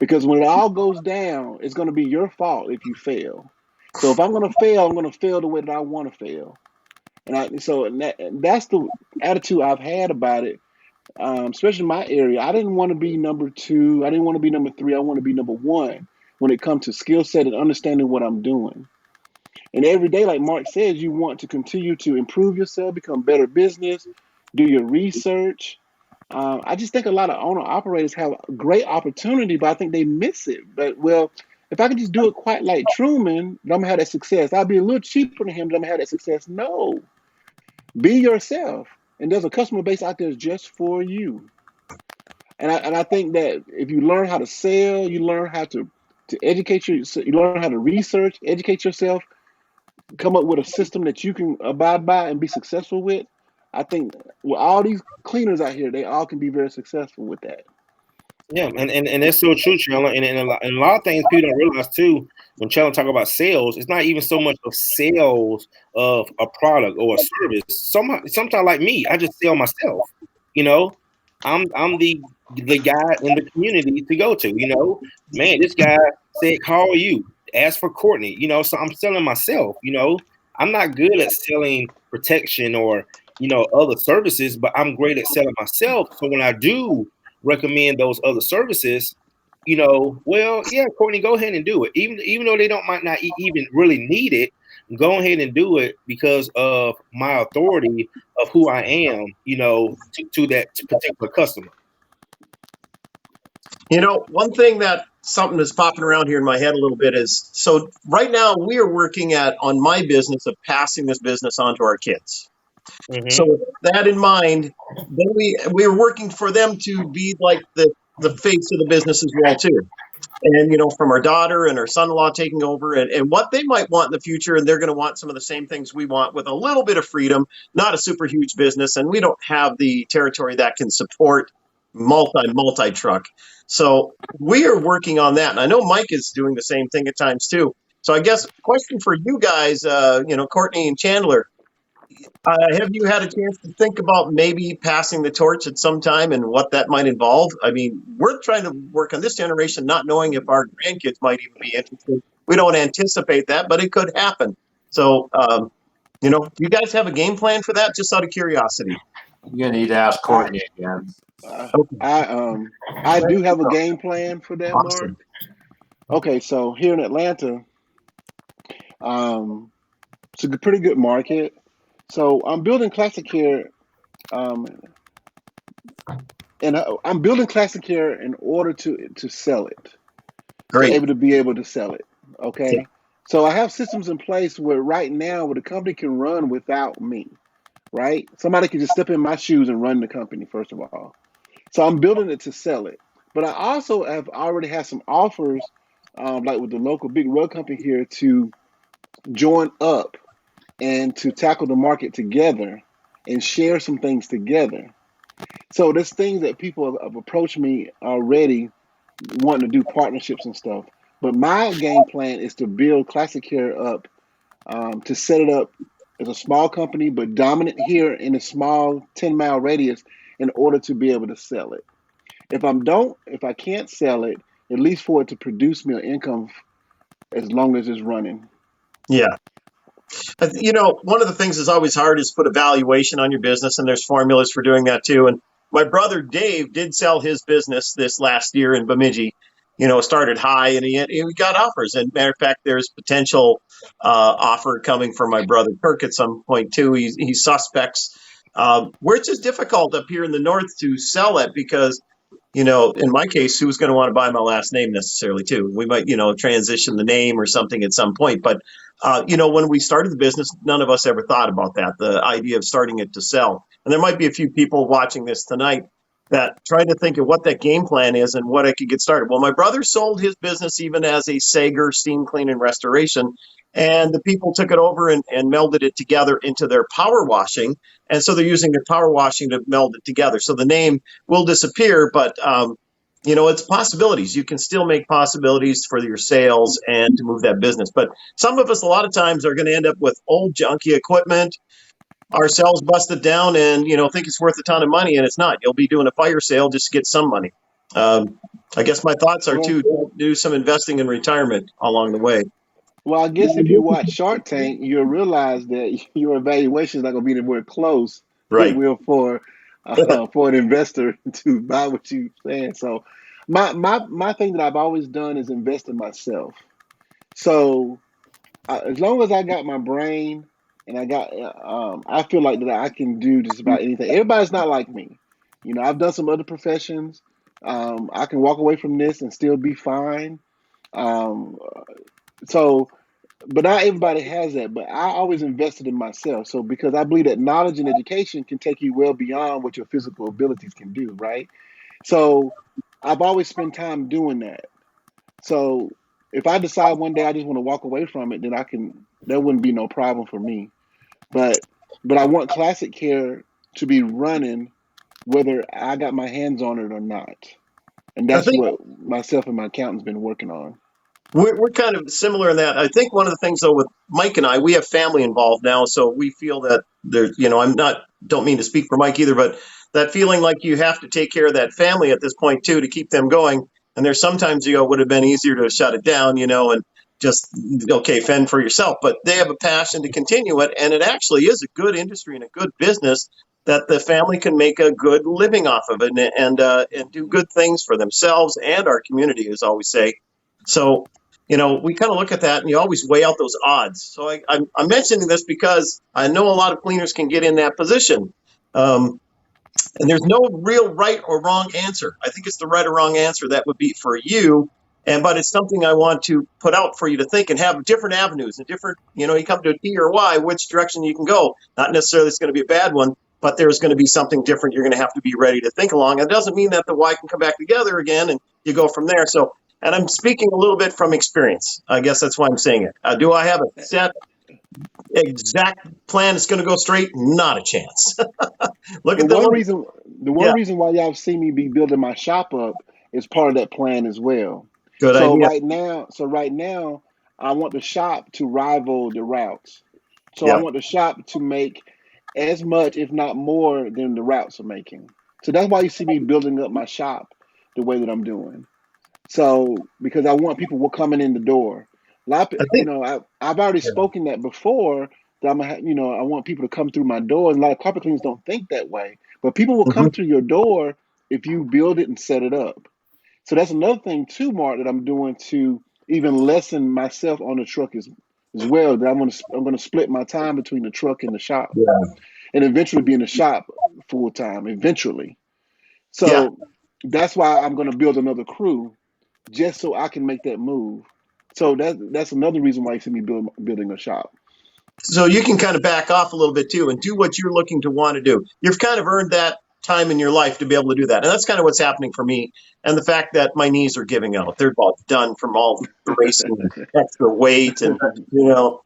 Because when it all goes down, it's going to be your fault if you fail. So if I'm going to fail, I'm going to fail the way that I want to fail. And that's the attitude I've had about it, especially in my area. I didn't want to be number 2. I didn't want to be number 3. I want to be number 1 when it comes to skill set and understanding what I'm doing. And every day, like Mark says, you want to continue to improve yourself, become better business, do your research. I just think a lot of owner-operators have a great opportunity, but I think they miss it. But, if I could just do it quite like Truman, then I'm going to have that success. I'll be a little cheaper than him, but I'm going to have that success. No. Be yourself. And there's a customer base out there just for you. And I think that if you learn how to sell, you learn how to educate you learn how to research, educate yourself, come up with a system that you can abide by and be successful with. I think with all these cleaners out here, they all can be very successful with that. Yeah, and that's so true, Chandler. And a lot of things people don't realize too, when Chandler talk about sales, it's not even so much of sales of a product or a service. Sometimes like me, I just sell myself. I'm the guy in the community to go to. Man, this guy said, call you, ask for Courtney. So I'm selling myself. I'm not good at selling protection or other services, but I'm great at selling myself. So when I do recommend those other services, well, yeah, Courtney, go ahead and do it. Even though they might not even really need it, go ahead and do it because of my authority of who I am, to that particular customer. One thing something that's popping around here in my head a little bit is, so right now we are working on my business of passing this business on to our kids. Mm-hmm. So with that in mind, then we are working for them to be like the the face of the business as well too. And from our daughter and our son-in-law taking over, and what they might want in the future, and they're going to want some of the same things we want with a little bit of freedom, not a super huge business, and we don't have the territory that can support multi truck. So we are working on that, and I know Mike is doing the same thing at times too. So I guess question for you guys, Courtney and Chandler, have you had a chance to think about maybe passing the torch at some time and what that might involve? I mean, we're trying to work on this generation, not knowing if our grandkids might even be interested. We don't anticipate that, but it could happen. So, do you guys have a game plan for that? Just out of curiosity. You're gonna need to ask Courtney again. I do have a game plan for that, Awesome. Mark. Okay, so here in Atlanta, it's a pretty good market. So I'm building Classic Care, and I'm building Classic Care in order to sell it. Great. To be able to sell it. Okay. Yeah. So I have systems in place where the company can run without me. Right? Somebody can just step in my shoes and run the company, first of all. So I'm building it to sell it. But I also have already had some offers, like with the local big rug company here, to join up and to tackle the market together and share some things together. So there's things that people have approached me already wanting to do partnerships and stuff. But my game plan is to build Classic Care up, to set it up as a small company, but dominant here in a small 10-mile radius in order to be able to sell it. If I can't sell it, at least for it to produce me an income as long as it's running. Yeah. One of the things that's always hard is put a valuation on your business, and there's formulas for doing that too. And my brother Dave did sell his business this last year in Bemidji. Started high, and he got offers. And matter of fact, there's potential offer coming from my brother Kirk at some point too. He suspects where it's just difficult up here in the north to sell it because, in my case, who's going to want to buy my last name necessarily too? We might, transition the name or something at some point. But, when we started the business, none of us ever thought about that, the idea of starting it to sell. And there might be a few people watching this tonight that try to think of what that game plan is and what I could get started. Well, my brother sold his business even as a Saiger steam clean and restoration. And the people took it over and melded it together into their power washing. And so they're using their power washing to meld it together. So the name will disappear, but, it's possibilities. You can still make possibilities for your sales and to move that business. But some of us, a lot of times, are going to end up with old junky equipment, ourselves busted down, and, think it's worth a ton of money, and it's not. You'll be doing a fire sale just to get some money. I guess my thoughts are to do some investing in retirement along the way. Well, I guess if you watch Shark Tank, you'll realize that your evaluation is not going to be anywhere close. Right. It will for an investor to buy what you're saying. So my thing that I've always done is invest in myself. So as long as I got my brain and I feel like that I can do just about anything. Everybody's not like me. I've done some other professions. I can walk away from this and still be fine. But not everybody has that. But I always invested in myself. So because I believe that knowledge and education can take you well beyond what your physical abilities can do, right? So I've always spent time doing that. So if I decide one day I just want to walk away from it, then that wouldn't be no problem for me. But I want Classic Care to be running whether I got my hands on it or not. And that's what myself and my accountant's been working on. We're kind of similar in that. I think one of the things, though, with Mike and I, we have family involved now, so we feel that there's, don't mean to speak for Mike either, but that feeling like you have to take care of that family at this point too to keep them going. And there's sometimes it would have been easier to shut it down, and just fend for yourself. But they have a passion to continue it, and it actually is a good industry and a good business that the family can make a good living off of it and do good things for themselves and our community, as I always say. So. We kind of look at that and you always weigh out those odds. So I'm mentioning this because I know a lot of cleaners can get in that position. And there's no real right or wrong answer. I think it's the right or wrong answer that would be for you. But it's something I want to put out for you to think and have different avenues and different, you come to a T or Y, which direction you can go. Not necessarily it's going to be a bad one, but there's going to be something different. You're going to have to be ready to think along. It doesn't mean that the why can come back together again and you go from there. So, and I'm speaking a little bit from experience. I guess that's why I'm saying it. Do I have a set exact plan that's going to go straight? Not a chance. Look The at one the reason, the one reason why y'all see me be building my shop up is part of that plan as well. Good So idea. right now, I want the shop to rival the routes. So I Yeah. want the shop to make as much, if not more, than the routes are making. So that's why you see me building up my shop the way that I'm doing. So because I want people coming in the door. A lot, I think I've already spoken that before. That I want people to come through my door. And a lot of carpet cleaners don't think that way, but people will come through your door if you build it and set it up. So that's another thing too, Mark, that I'm doing to even lessen myself on the truck as well. That I'm gonna split my time between the truck and the shop, yeah. and eventually be in the shop full time. Eventually, Yeah. so that's why I'm gonna build another crew just so I can make that move. So that's another reason why you see me building a shop. So you can kind of back off a little bit too and do what you're looking to want to do. You've kind of earned that time in your life to be able to do that. And that's kind of what's happening for me. And the fact that my knees are giving out, they're about done from all the racing and extra weight. And, I don't know.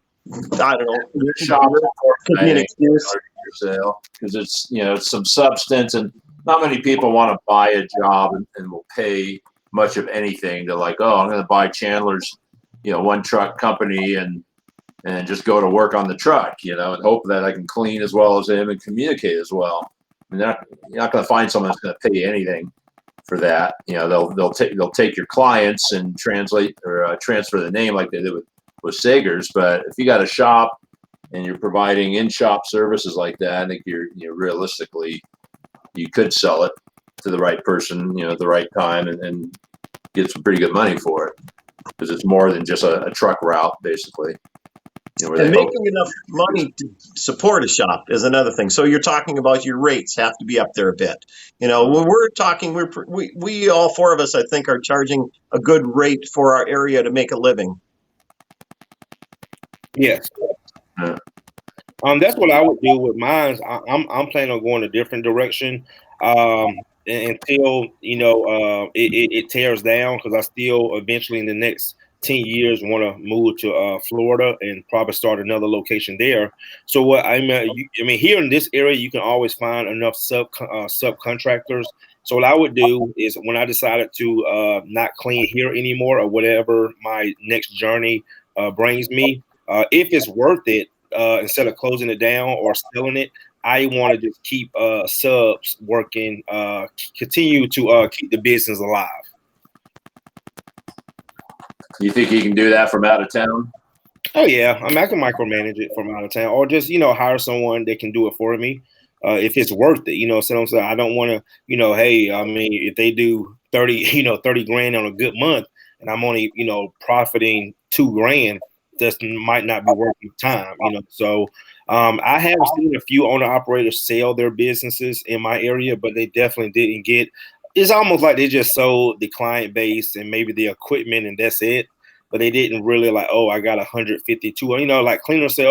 Shop Could be an excuse. Sale because it's some substance, and not many people want to buy a job and will pay much of anything to I'm going to buy Chandler's, one truck company and just go to work on the truck, and hope that I can clean as well as him and communicate as well. I mean, you're not going to find someone that's going to pay you anything for that. They'll take your clients and translate or transfer the name like they did with Saiger's. But if you got a shop and you're providing in-shop services like that, I think you're realistically you could sell it to the right person, at the right time, and get some pretty good money for it because it's more than just a truck route, basically. And making enough money to support a shop is another thing. So you're talking about your rates have to be up there a bit. When we're talking, we all four of us, I think, are charging a good rate for our area to make a living. Yes. That's what I would do with mine. I'm planning on going a different direction until it tears down, because I still eventually in the next 10 years want to move to Florida and probably start another location there. So what here in this area, you can always find enough subcontractors. So what I would do is when I decided to not clean here anymore, or whatever my next journey brings me, if it's worth it, instead of closing it down or selling it, I want to just keep subs working, continue to keep the business alive. You think you can do that from out of town? Oh yeah, I can micromanage it from out of town, or just hire someone that can do it for me if it's worth it. So I don't want to, hey, if they do 30 grand on a good month, and I'm only profiting $2,000, that might not be worth your time. So I have seen a few owner operators sell their businesses in my area, but they definitely didn't get. It's almost like they just sold the client base and maybe the equipment, and that's it. But they didn't really I got 152. Like cleaners say,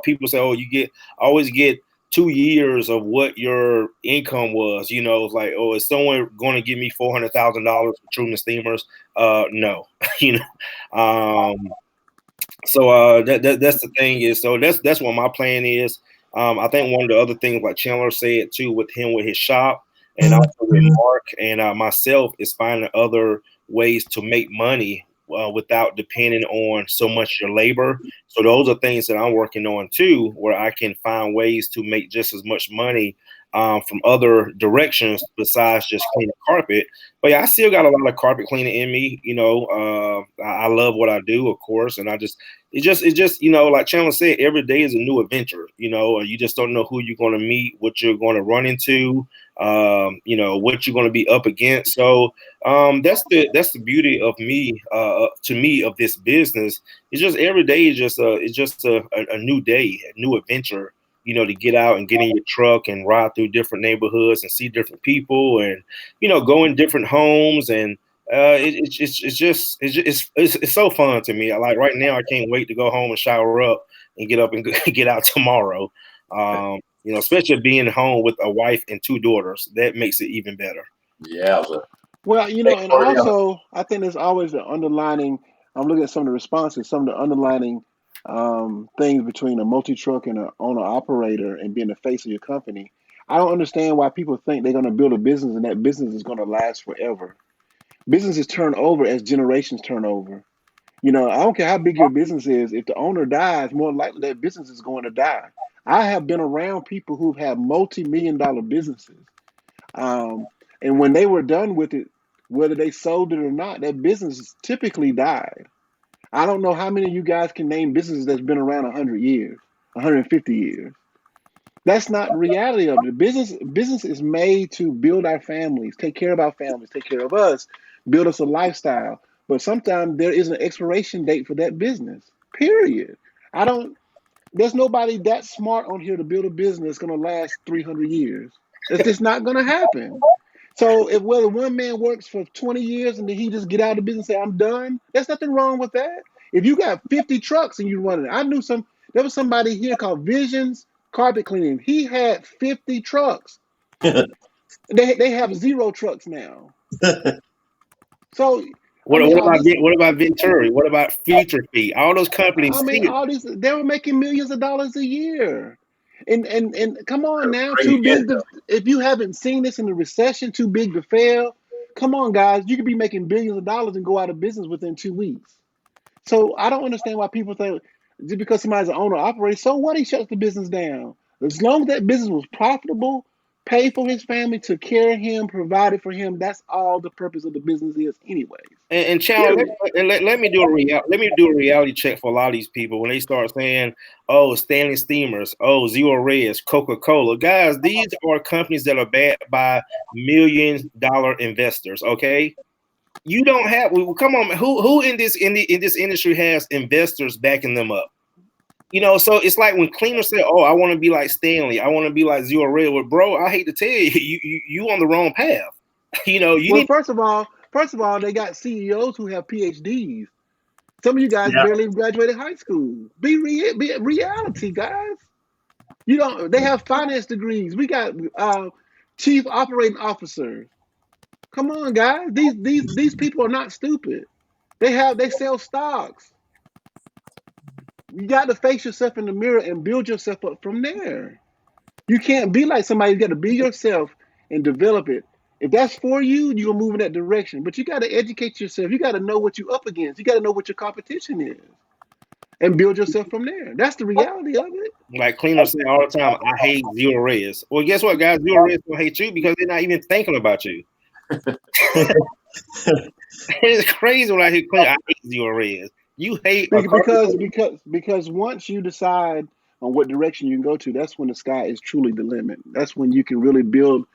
people say, you always get 2 years of what your income was. It's like, is someone going to give me $400,000 for Truman steamers? No, So that's the thing is. So that's what my plan is. I think one of the other things, like Chandler said too, with his shop, and also with Mark and myself, is finding other ways to make money without depending on so much your labor. So those are things that I'm working on too, where I can find ways to make just as much money from other directions besides just cleaning carpet. But yeah, I still got a lot of carpet cleaning in me. I love what I do, of course, and it's just like Chandler said, every day is a new adventure. You just don't know who you're going to meet, what you're going to run into, what you're going to be up against. So that's the beauty of me, to me, of this business. It's just every day is just a new day, a new adventure. To get out and get in your truck and ride through different neighborhoods and see different people, and go in different homes, and it's so fun to me. Like right now, I can't wait to go home and shower up and get up and get out tomorrow. You know, especially being home with a wife and 2 daughters, that makes it even better. Yeah. Well, and also I think there's always the underlining. I'm looking at some of the responses, some of the underlining things between a multi-truck and an owner-operator and being the face of your company. I don't understand why people think they're going to build a business and that business is going to last forever. Businesses turn over as generations turn over. I don't care how big your business is. If the owner dies, more likely that business is going to die. I have been around people who've had multi-million-dollar businesses. And when they were done with it, whether they sold it or not, that business typically died. I don't know how many of you guys can name businesses that's been around 100 years, 150 years. That's not the reality of it. Business is made to build our families, take care of our families, take care of us, build us a lifestyle. But sometimes there is an expiration date for that business. Period. There's nobody that smart on here to build a business that's gonna last 300 years. It's just not gonna happen. So if whether one man works for 20 years and then he just get out of the business and say, I'm done, there's nothing wrong with that. If you got 50 trucks and you running, there was somebody here called Visions Carpet Cleaning. He had 50 trucks. They have 0 trucks now. So what about Venturi? What about Future Fee? All those companies. all these, they were making millions of dollars a year. And come on now, too big to, if you haven't seen this in the recession, too big to fail. Come on, guys, you could be making billions of dollars and go out of business within 2 weeks. So I don't understand why people think just because somebody's an owner operator, so what? He shuts the business down. As long as that business was profitable, paid for his family, took care of him, provided for him. That's all the purpose of the business is, anyways. And Chandler, let me do a reality check for a lot of these people when they start saying, "Oh, Stanley Steamers, oh, Zero Res, Coca-Cola." Guys, these are companies that are backed by $1 million investors. Okay, you don't have. Come on, who in this industry has investors backing them up? So it's like when cleaners say, "Oh, I want to be like Stanley, I want to be like Zero Red." Well, bro, I hate to tell you, you on the wrong path. First of all, they got CEOs who have PhDs. Some of you guys barely graduated high school. Be reality, guys. They have finance degrees. We got chief operating officers. Come on, guys. These people are not stupid. They sell stocks. You got to face yourself in the mirror and build yourself up from there. You can't be like somebody. You got to be yourself and develop it. If that's for you, you're move in that direction. But you got to educate yourself. You got to know what you're up against. You got to know what your competition is and build yourself from there. That's the reality of it. Like cleaners say all the time, I hate Zero Res. Well, guess what, guys? Zero Res will hate you because they're not even thinking about you. It's crazy when I hear cleaners, I hate Zero Res. You hate because once you decide on what direction you can go to, that's when the sky is truly the limit. That's when you can really build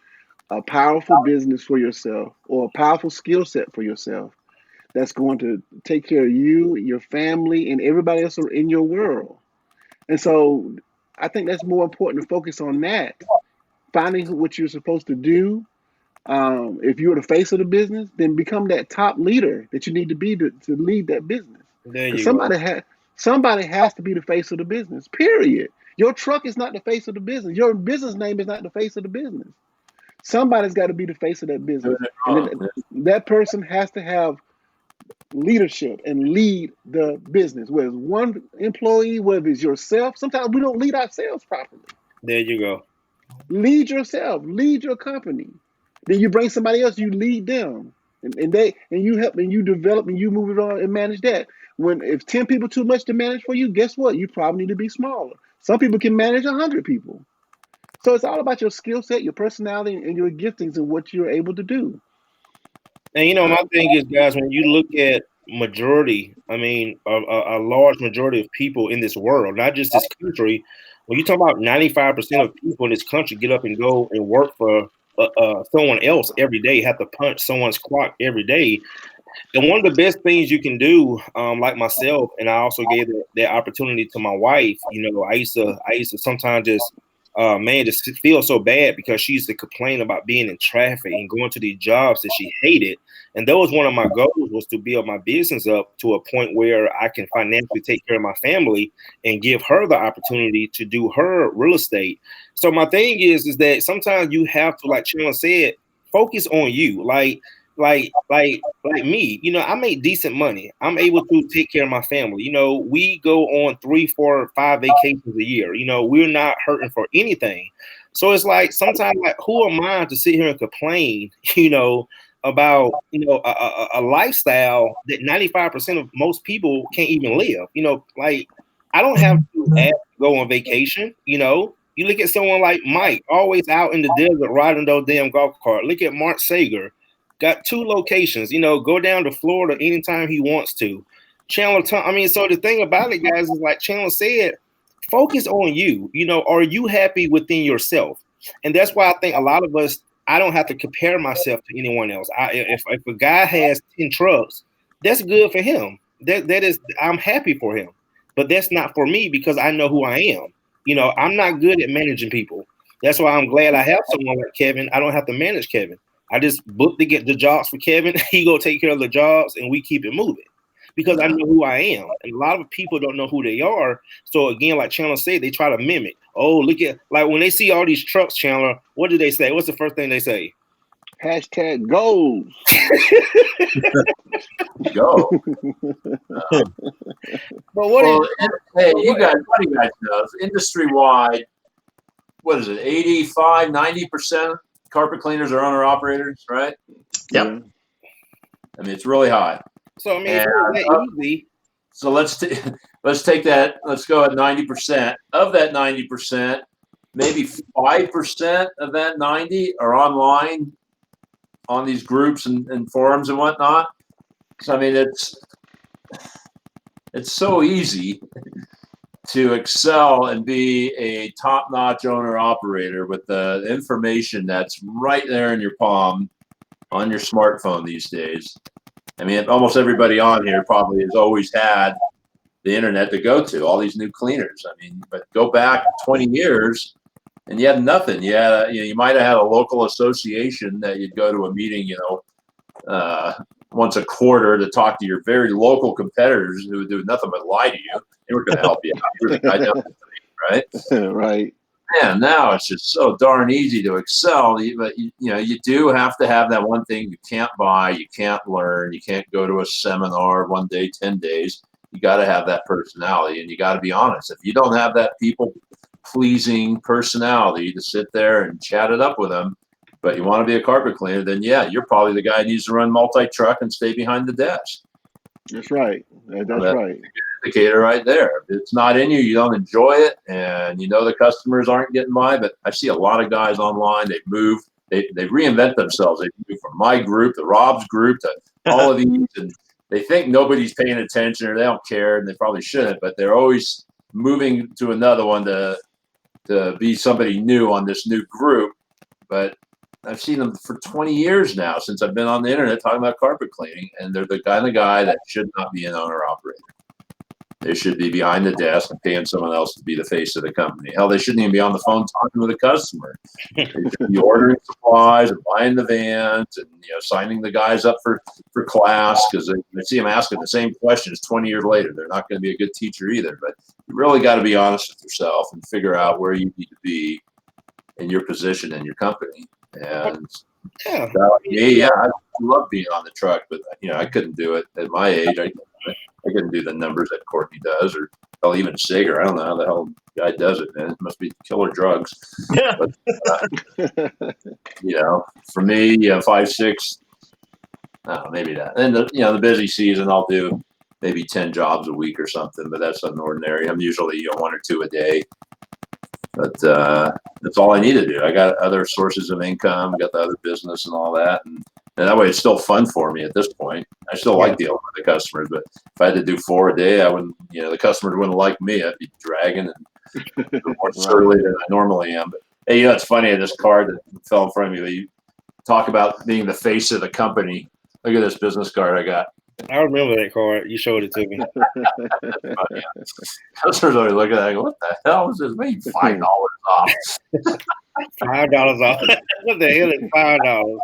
a powerful business for yourself or a powerful skill set for yourself that's going to take care of you, your family, and everybody else in your world. And so I think that's more important to focus on that, finding what you're supposed to do. If you're the face of the business, then become that top leader that you need to be to lead that business. Somebody has to be the face of the business, period. Your truck is not the face of the business. Your business name is not the face of the business. Somebody's got to be the face of that business. And that person has to have leadership and lead the business. Whether it's one employee, whether it's yourself. Sometimes we don't lead ourselves properly. There you go. Lead yourself. Lead your company. Then you bring somebody else, you lead them. And you help and you develop and you move it on and manage that. If 10 people too much to manage for you, guess what? You probably need to be smaller. Some people can manage 100 people. So it's all about your skill set, your personality, and your giftings and what you're able to do. And my thing is, guys, when you look at majority, a large majority of people in this world, not just this country, when you talk about 95% of people in this country get up and go and work for someone else every day, have to punch someone's clock every day. And one of the best things you can do, like myself, and I also gave that opportunity to my wife. I used to sometimes just man, just feel so bad because she used to complain about being in traffic and going to these jobs that she hated. And that was one of my goals, was to build my business up to a point where I can financially take care of my family and give her the opportunity to do her real estate. So my thing is that sometimes you have to, like Chandler said, focus on you. Like me, I make decent money. I'm able to take care of my family. We go on 3, 4, 5 vacations a year. We're not hurting for anything. So it's like sometimes, like, who am I to sit here and complain, about, a lifestyle that 95% of most people can't even live. Like, I don't have to ask to go on vacation. You look at someone like Mike, always out in the desert riding those damn golf cart. Look at Mark Saiger. Got 2 locations, go down to Florida anytime he wants to. Chandler Thompson, so the thing about it, guys, is like Chandler said, focus on you. Are you happy within yourself? And that's why I think a lot of us, I don't have to compare myself to anyone else. If a guy has 10 trucks, that's good for him. That is, I'm happy for him. But that's not for me, because I know who I am. I'm not good at managing people. That's why I'm glad I have someone like Kevin. I don't have to manage Kevin. I just book to get the jobs for Kevin. He go take care of the jobs, and we keep it moving because I know who I am. And a lot of people don't know who they are. So again, like Chandler said, they try to mimic. Oh, look at, like, when they see all these trucks, Chandler, what do they say? What's the first thing they say? Hashtag goals. Go. But what hey, you guys know, industry wide, what is it? 85, 90%? Carpet cleaners are owner operators, right? Yep. I mean, it's really high. So I mean, it's not that easy. So let's take that. Let's go at 90%. Of that 90%, maybe 5% of that 90 are online on these groups and forums and whatnot. So I mean, it's so easy to excel and be a top-notch owner-operator with the information that's right there in your palm on your smartphone these days. I mean, almost everybody on here probably has always had the internet to go to, all these new cleaners. I mean, but go back 20 years and you had nothing. You might have had a local association that you'd go to a meeting, once a quarter to talk to your very local competitors who would do nothing but lie to you. They were going to help you out. You're the guy down the street, right? Right. Man, now it's just so darn easy to excel. But you do have to have that one thing you can't buy, you can't learn, you can't go to a seminar 1 day, 10 days. You got to have that personality, and you got to be honest. If you don't have that people-pleasing personality to sit there and chat it up with them, but you want to be a carpet cleaner, then you're probably the guy who needs to run multi-truck and stay behind the desk. That's right. That's right. Indicator right there. If it's not in you, you don't enjoy it, and the customers aren't getting by. But I see a lot of guys online. They move. They reinvent themselves. They move from my group to Rob's group to all of these, and they think nobody's paying attention or they don't care, and they probably shouldn't. But they're always moving to another one to be somebody new on this new group. But I've seen them for 20 years now since I've been on the internet talking about carpet cleaning, and they're the kind of guy that should not be an owner operator. They should be behind the desk and paying someone else to be the face of the company. Hell, they shouldn't even be on the phone talking with a customer. They should be ordering supplies and buying the vans and signing the guys up for class, because they see them asking the same questions 20 years later. They're not going to be a good teacher either. But you really got to be honest with yourself and figure out where you need to be in your position in your company. And I love being on the truck, but I couldn't do it at my age. I couldn't do the numbers that Courtney does, or even Saiger. I don't know how the hell the guy does it, man. It must be killer drugs. Yeah. But, for me, 5, 6, maybe that. And the busy season, I'll do maybe 10 jobs a week or something, but that's unordinary. I'm usually 1 or 2 a day. But that's all I need to do. I got other sources of income, got the other business and all that. And that way it's still fun for me at this point. I still like dealing with the customers, but if I had to do 4 a day, I wouldn't, the customers wouldn't like me. I'd be dragging and more surly than I normally am. But hey, it's funny, this card that fell in front of me, you talk about being the face of the company. Look at this business card I got. I remember that card. You showed it to me. Customers always look at that and go, what the hell is this? Maybe $5 off. $5 off. What the hell is $5?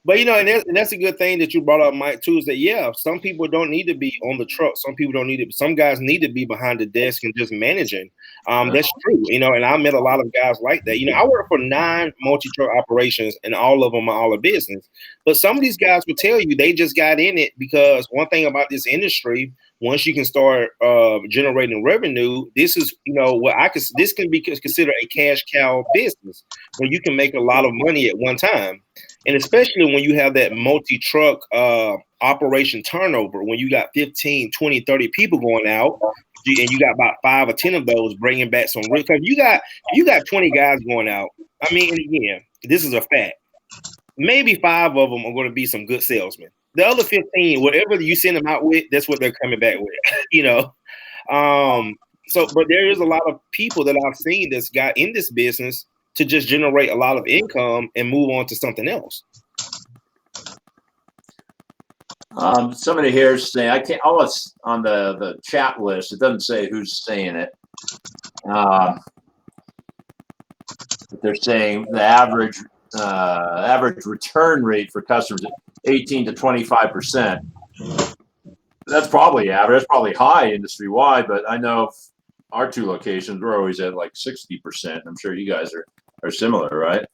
But and that's a good thing that you brought up, Mike, too, is that some people don't need to be on the truck. Some people don't need to. Some guys need to be behind the desk and just managing. That's true. And I met a lot of guys like that. I work for 9 multi-truck operations, and all of them are all a business. But some of these guys will tell you they just got in it because one thing about this industry, once you can start generating revenue, this is this can be considered a cash cow business where you can make a lot of money at one time. And especially when you have that multi-truck operation turnover, when you got 15, 20, 30 people going out, and you got about 5 or 10 of those bringing back some real. Because you got 20 guys going out. I mean, and again, this is a fact. Maybe 5 of them are going to be some good salesmen. The other 15, whatever you send them out with, that's what they're coming back with. But there is a lot of people that I've seen that's got in this business to just generate a lot of income and move on to something else. Somebody here is saying, I can't, it's on the chat list. It doesn't say who's saying it. But they're saying the average return rate for customers is 18 to 25%. That's probably average. That's probably high industry wide, but I know our 2 locations, we're always at like 60%. I'm sure you guys are similar, right?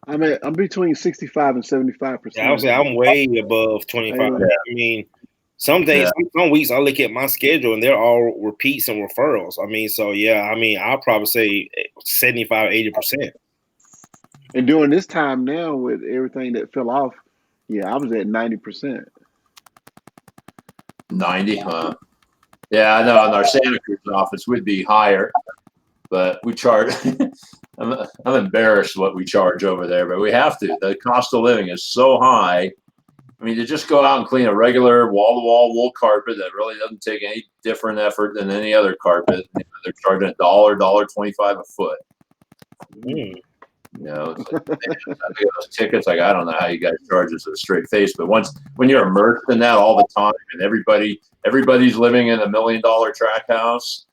I'm between 65 and 75%. Yeah, I would say I'm way above 25. I mean, some days, some weeks, I look at my schedule and they're all repeats and referrals. I mean, I'll probably say 75, 80%. And during this time now, with everything that fell off, I was at 90%. 90, huh? Yeah, I know. In our Santa Cruz office, we'd be higher, but we charge. I'm embarrassed what we charge over there, but we have to. The cost of living is so high. I mean, to just go out and clean a regular wall-to-wall wool carpet that really doesn't take any different effort than any other carpet, they're charging $1.25 a foot. It's like, those tickets, like, I don't know how you guys charge us a straight face, but when you're immersed in that all the time and everybody's living in $1 million track house,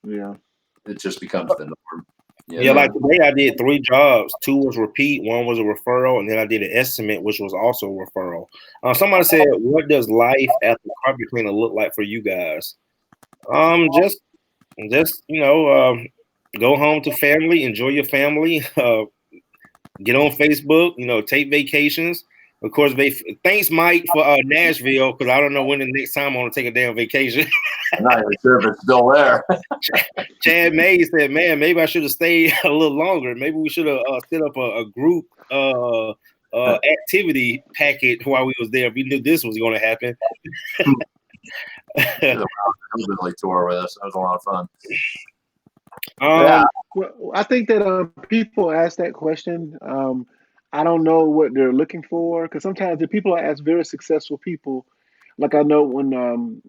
it just becomes the norm. Like today I did 3 jobs. 2 was repeat, 1 was a referral, and then I did an estimate, which was also a referral. Somebody said, what does life after carpet cleaner look like for you guys? Just go home to family, enjoy your family, get on Facebook, take vacations. Of course, thanks, Mike, for Nashville, because I don't know when the next time I want to take a damn vacation. I'm not even sure if it's still there. Chad May said, man, maybe I should have stayed a little longer. Maybe we should have set up a group activity packet while we was there. We knew this was going to happen. Really tour with us. That was a lot of fun. Well, I think that people ask that question. I don't know what they're looking for, because sometimes the people ask very successful people, like I know when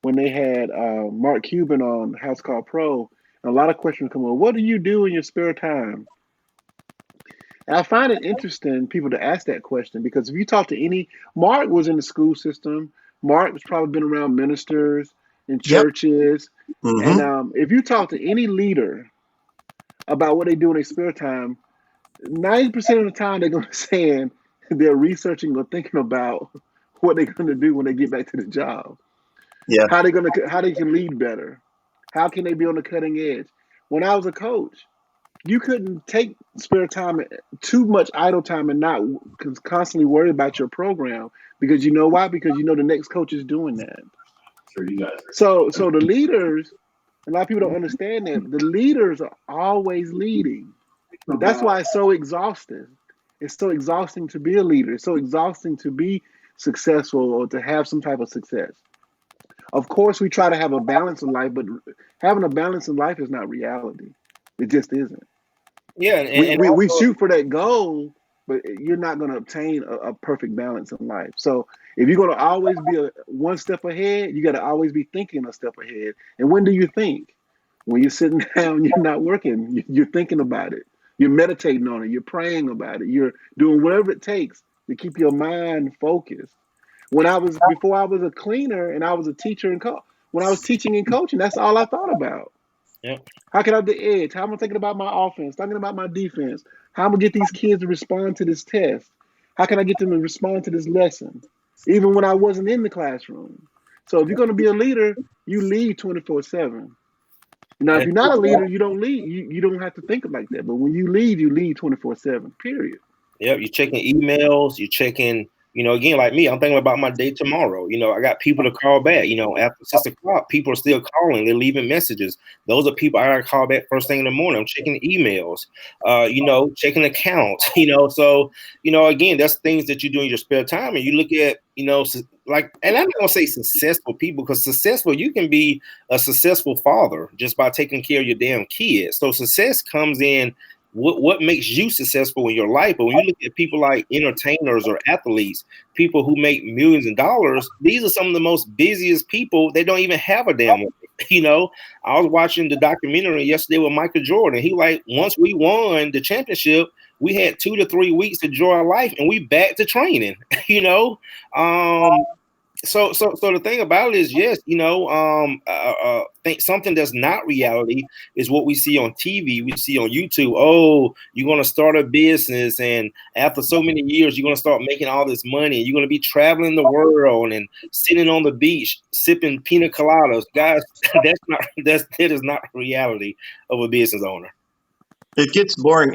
they had Mark Cuban on House Call Pro, a lot of questions come on. What do you do in your spare time? And I find it interesting people to ask that question, because if you talk to Mark was in the school system. Mark has probably been around ministers and churches. Mm-hmm. And if you talk to any leader about what they do in their spare time, 90% of the time they're going to say they're researching or thinking about what they're going to do when they get back to the job. Yeah. How they can lead better. How can they be on the cutting edge? When I was a coach, you couldn't take spare time, too much idle time, and not constantly worry about your program, because you know why? Because you know the next coach is doing that. Sure, you guys are. So the leaders, a lot of people don't understand that the leaders are always leading. That's why it's so exhausting. It's so exhausting to be a leader. It's so exhausting to be successful or to have some type of success. Of course, we try to have a balance in life, but having a balance in life is not reality. It just isn't. Yeah, we shoot for that goal, but you're not going to obtain a perfect balance in life. So if you're going to always be one step ahead, you got to always be thinking a step ahead. And when do you think? When you're sitting down, you're not working, you're thinking about it. You're meditating on it. You're praying about it. You're doing whatever it takes to keep your mind focused. Before I was a cleaner and I was a teacher and when I was teaching and coaching, that's all I thought about. Yep. How can I have the edge? How am I thinking about my offense? Thinking about my defense? How am I gonna get these kids to respond to this test? How can I get them to respond to this lesson? Even when I wasn't in the classroom. So if you're gonna be a leader, you lead 24/7. Now, if you're not a leader, you don't lead. You don't have to think like that. But when you lead 24/7. Period. Yep, you're checking emails, you're checking, again, like me, I'm thinking about my day tomorrow. I got people to call back, after 6 o'clock, people are still calling, they're leaving messages. Those are people I gotta call back first thing in the morning. I'm checking emails, checking accounts, so, again, that's things that you do in your spare time. And you look at, and I'm not gonna say successful people, because successful, you can be a successful father just by taking care of your damn kids. So success comes in what makes you successful in your life. But when you look at people like entertainers or athletes, people who make millions of dollars, these are some of the most busiest people. They don't even have a damn life. I was watching the documentary yesterday with Michael Jordan. He once we won the championship, we had 2 to 3 weeks to enjoy our life, and we back to training. So the thing about it is, yes, think something that's not reality is what we see on TV. We see on YouTube. Oh, you're going to start a business, and after so many years, you're going to start making all this money. You're going to be traveling the world and sitting on the beach sipping pina coladas. Guys, that is not reality of a business owner. It gets boring.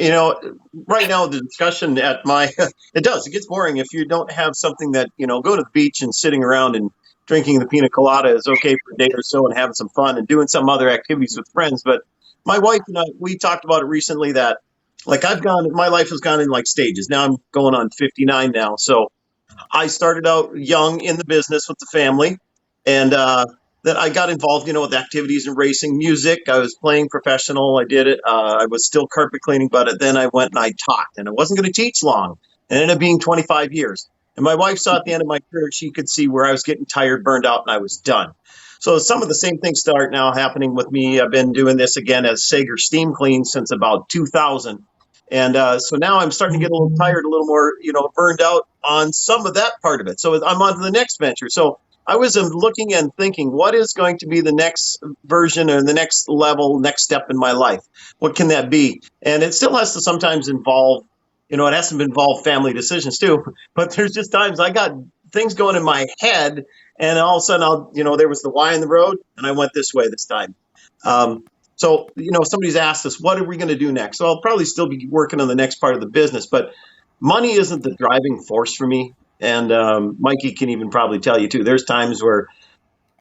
Right now, the discussion it gets boring if you don't have something that, go to the beach and sitting around and drinking the pina colada is okay for a day or so and having some fun and doing some other activities with friends. But my wife and I, we talked about it recently that, my life has gone in stages. Now I'm going on 59 now. So I started out young in the business with the family, and that I got involved, with activities in racing, music. I was playing professional. I did it. I was still carpet cleaning, but then I went and I taught, and I wasn't going to teach long. It ended up being 25 years. And my wife saw at the end of my career, she could see where I was getting tired, burned out, and I was done. So some of the same things start now happening with me. I've been doing this again as Saiger Steam Clean since about 2000. And so now I'm starting to get a little tired, a little more, burned out on some of that part of it. So I'm on to the next venture. So I was looking and thinking, what is going to be the next version or the next level, next step in my life? What can that be? And it still has to sometimes involve, it has to involve family decisions too. But there's just times I got things going in my head, and all of a sudden there was the Y in the road, and I went this way this time. So, somebody's asked us, what are we going to do next? So I'll probably still be working on the next part of the business, but money isn't the driving force for me. And Mikey can even probably tell you too. There's times where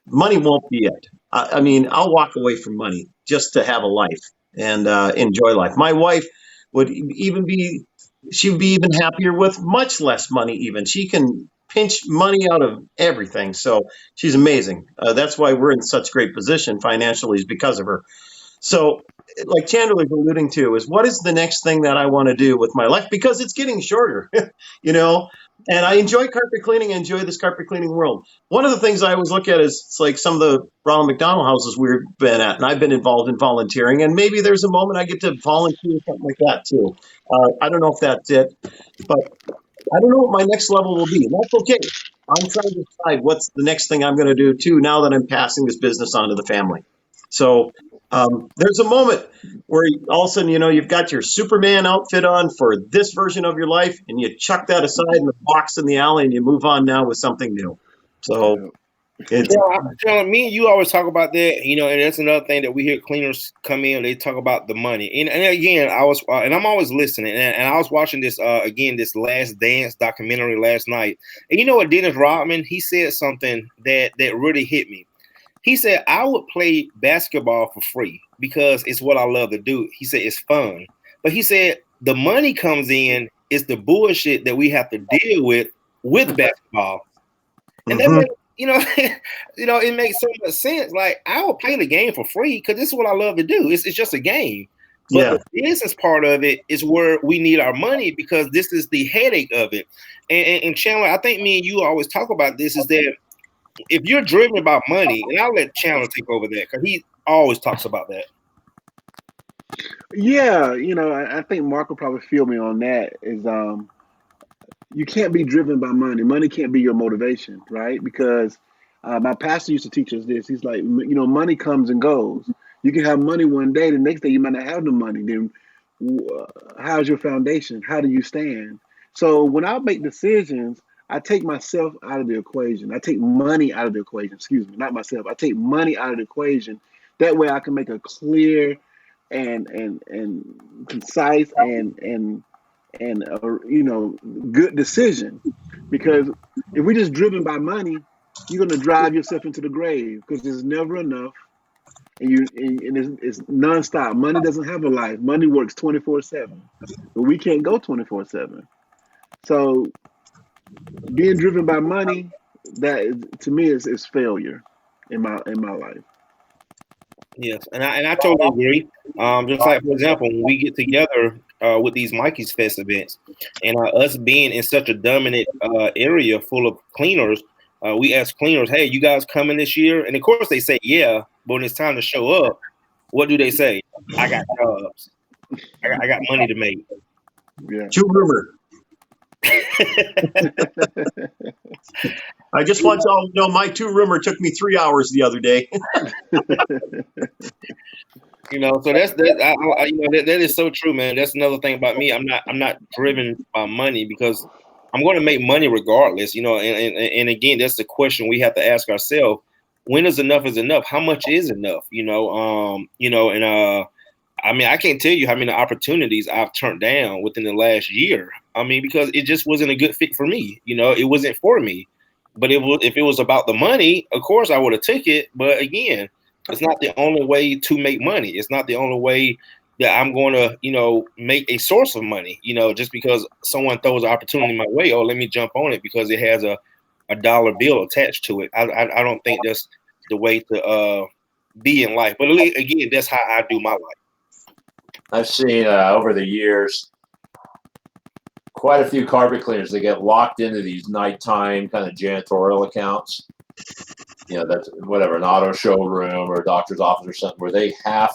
money won't be it. I'll walk away from money just to have a life and enjoy life. My wife would even she'd be even happier with much less money. Even she can pinch money out of everything. So she's amazing. That's why we're in such great position financially, is because of her. So like Chandler was alluding to, is what is the next thing that I want to do with my life? Because it's getting shorter, And I enjoy carpet cleaning. I enjoy this carpet cleaning world. One of the things I always look at is it's like some of the Ronald McDonald houses we've been at, and I've been involved in volunteering. And maybe there's a moment I get to volunteer or something like that too. I don't know if that's it, but I don't know what my next level will be. And that's okay. I'm trying to decide what's the next thing I'm going to do too, now that I'm passing this business on to the family. So there's a moment where all of a sudden, you've got your Superman outfit on for this version of your life, and you chuck that aside in the box in the alley, and you move on now with something new. So me and you always talk about that, and that's another thing that we hear cleaners come in, they talk about the money. And again, and I'm always listening, and I was watching this, this Last Dance documentary last night. And you know what, Dennis Rodman, he said something that really hit me. He said, I would play basketball for free because it's what I love to do. He said, it's fun. But he said, the money comes in, it's the bullshit that we have to deal with basketball. And that it makes so much sense. Like, I will play the game for free because this is what I love to do. It's just a game. But the business part of it is where we need our money, because this is the headache of it. And Chandler, I think me and you always talk about this, is that if you're driven about money, and I'll let Chandler take over that because he always talks about that. Yeah, I think Mark will probably feel me on that. Is you can't be driven by money. Money can't be your motivation, right? Because my pastor used to teach us this. He's like, money comes and goes. You can have money one day, the next day you might not have the money. Then how's your foundation? How do you stand? So when I make decisions, I take myself out of the equation. I take money out of the equation. Excuse me, not myself. I take money out of the equation. That way I can make a clear and concise and good decision. Because if we're just driven by money, you're going to drive yourself into the grave because there's never enough, and it's nonstop. Money doesn't have a life. Money works 24/7, but we can't go 24/7. So being driven by money, to me is failure in my life. Yes, and I totally agree. Just like, for example, when we get together with these Mikey's Fest events, and us being in such a dominant area full of cleaners, we ask cleaners, "Hey, you guys coming this year?" And of course, they say, "Yeah." But when it's time to show up, what do they say? I got jobs. I got money to make. Yeah. True rumor. I just want y'all to know my 2 rumor took me 3 hours the other day. So that is so true, man. That's another thing about me. I'm not driven by money because I'm going to make money regardless. And again, that's the question we have to ask ourselves: when is enough enough? How much is enough? I mean, I can't tell you how many opportunities I've turned down within the last year. I mean, because it just wasn't a good fit for me. It wasn't for me. But if it was about the money, of course I would have took it. But again, it's not the only way to make money. It's not the only way that I'm going to, make a source of money. Just because someone throws an opportunity my way, let me jump on it because it has a dollar bill attached to it. I don't think that's the way to be in life. But again, that's how I do my life. I've seen over the years quite a few carpet cleaners that get locked into these nighttime kind of janitorial accounts. That's whatever, an auto showroom or a doctor's office or something where they have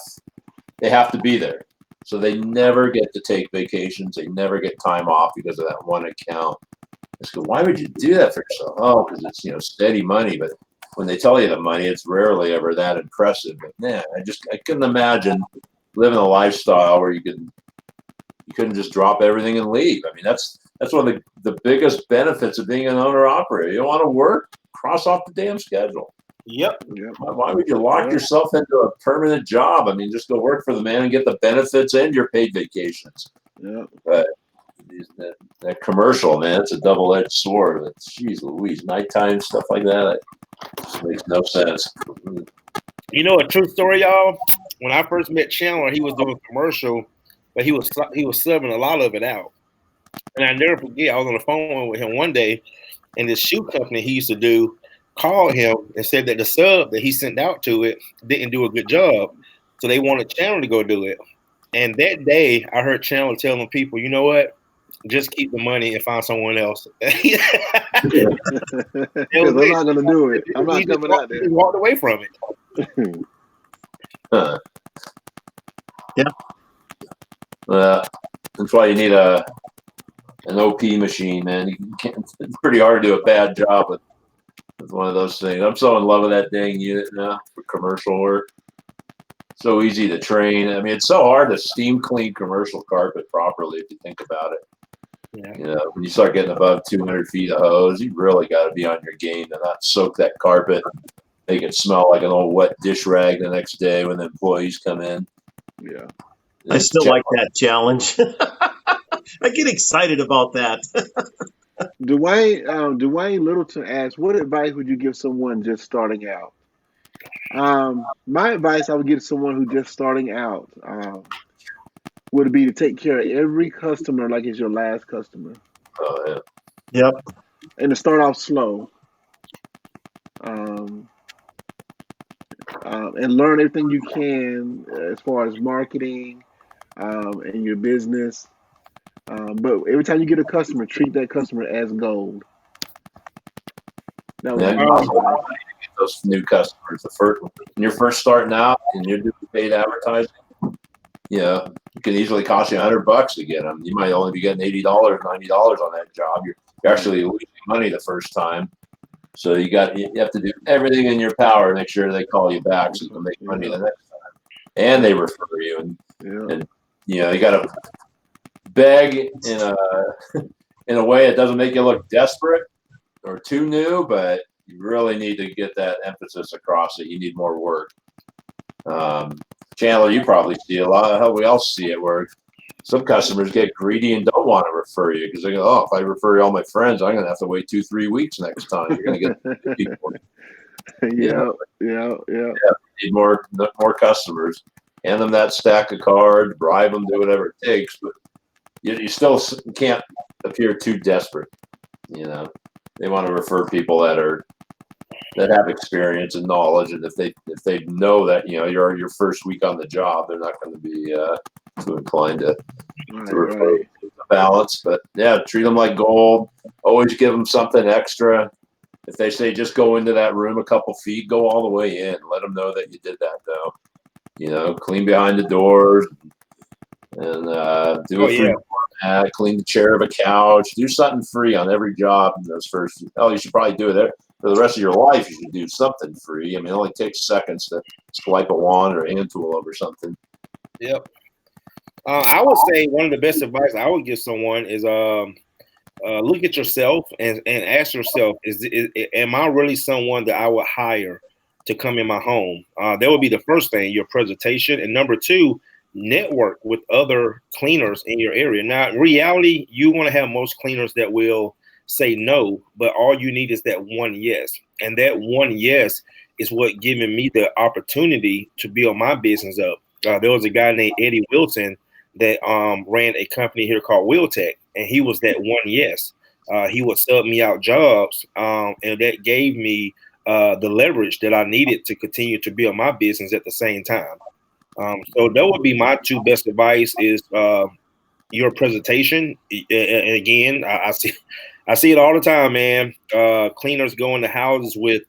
to be there. So they never get to take vacations. They never get time off because of that one account. I go, why would you do that for yourself? Oh, because it's steady money. But when they tell you the money, it's rarely ever that impressive. But man, I couldn't imagine living a lifestyle where you couldn't just drop everything and leave. I mean, that's one of the biggest benefits of being an owner operator. You don't want to work, cross off the damn schedule. Yep. Why would you lock yourself into a permanent job? I mean, just go work for the man and get the benefits and your paid vacations. Yeah. But that commercial, man, it's a double-edged sword. Jeez Louise, nighttime stuff like that, it just makes no sense. A true story, y'all. When I first met Chandler, he was doing a commercial, but he was subbing a lot of it out. And I never forget, I was on the phone with him one day, and this shoe company he used to do called him and said that the sub that he sent out to it didn't do a good job. So they wanted Chandler to go do it. And that day, I heard Chandler telling people, you know what? Just keep the money and find someone else. Because I'm not going to do it. I'm not coming out there. He walked away from it. Yeah. That's why you need an OP machine, man. It's pretty hard to do a bad job with one of those things. I'm so in love with that dang unit now for commercial work. So easy to train. I mean, it's so hard to steam clean commercial carpet properly if you think about it. Yeah. When you start getting above 200 feet of hose, you really got to be on your game to not soak that carpet, make it smell like an old wet dish rag the next day when the employees come in. Yeah. I still like that challenge. I get excited about that. Dwayne Littleton asks, what advice would you give someone just starting out? My advice I would give someone who's just starting out would be to take care of every customer like it's your last customer. Oh, yeah. Yep. And to start off slow. And learn everything you can as far as marketing and your business. But every time you get a customer, treat that customer as gold. Those new customers, when you're first starting out and you're doing paid advertising, it can easily cost you $100 to get them. You might only be getting $80, $90 on that job. You're actually losing money the first time. So you have to do everything in your power to make sure they call you back so you can make money the next time. And they refer you, and you got to beg in a way that doesn't make you look desperate or too new, but you really need to get that emphasis across that you need more work. Chandler, you probably see a lot of how we all see it, where some customers get greedy and don't want to refer you because they go, "Oh, if I refer all my friends, I'm going to have to wait 2-3 weeks next time. You're going to get people." Yeah. Need more customers. Hand them that stack of cards, bribe them, do whatever it takes, but you still can't appear too desperate. They want to refer people that have experience and knowledge, and if they know that you're your first week on the job, they're not going to be too inclined to refer the balance. But treat them like gold. Always give them something extra. If they say just go into that room a couple feet, go all the way in. Let them know that you did that, though. Clean behind the doors and do a free format, clean the chair of a couch, do something free on every job in those first. You should probably do it for the rest of your life. You should do something free. I mean, it only takes seconds to swipe a wand or a hand tool over something. Yep. I would say one of the best advice I would give someone is look at yourself and ask yourself, am I really someone that I would hire to come in my home? That would be the first thing, your presentation. And number two, network with other cleaners in your area. Now, in reality, you want to have most cleaners that will say no, but all you need is that one yes. And that one yes is what giving me the opportunity to build my business up. There was a guy named Eddie Wilson that ran a company here called Wiltech, and he was that one yes. He would sub me out jobs, and that gave me the leverage that I needed to continue to build my business at the same time. So that would be my two best advice is your presentation. And again, I see it all the time, man. Cleaners go into houses with,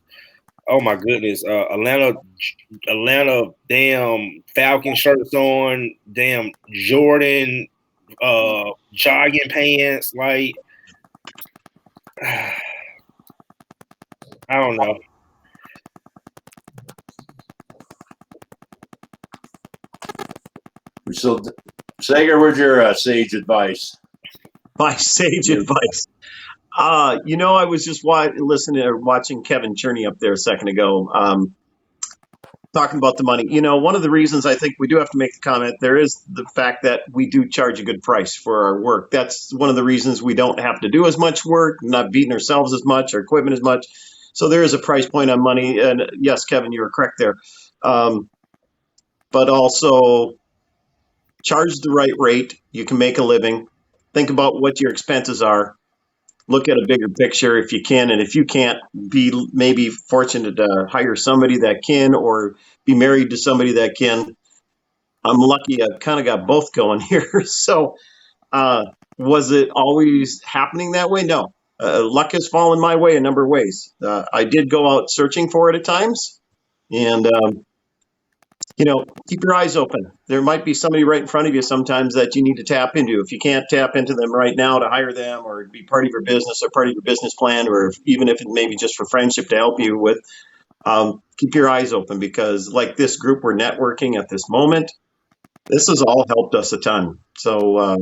oh my goodness, Atlanta damn Falcon shirts on, damn Jordan jogging pants. Like, I don't know. So, Saiger, where's your sage advice? My sage advice. I was just watching Kevin Cherney up there a second ago, talking about the money. One of the reasons I think we do have to make the comment, there is the fact that we do charge a good price for our work. That's one of the reasons we don't have to do as much work, not beating ourselves as much, our equipment as much. So there is a price point on money. And yes, Kevin, you were correct there. But also charge the right rate. You can make a living. Think about what your expenses are. Look at a bigger picture if you can. And if you can't, be maybe fortunate to hire somebody that can or be married to somebody that can. I'm lucky I've kind of got both going here. So was it always happening that way? No. Luck has fallen my way a number of ways. I did go out searching for it at times. And keep your eyes open. There might be somebody right in front of you sometimes that you need to tap into. If you can't tap into them right now to hire them or be part of your business or part of your business plan, or even if it may be just for friendship to help you with, keep your eyes open, because like this group we're networking at this moment, this has all helped us a ton. So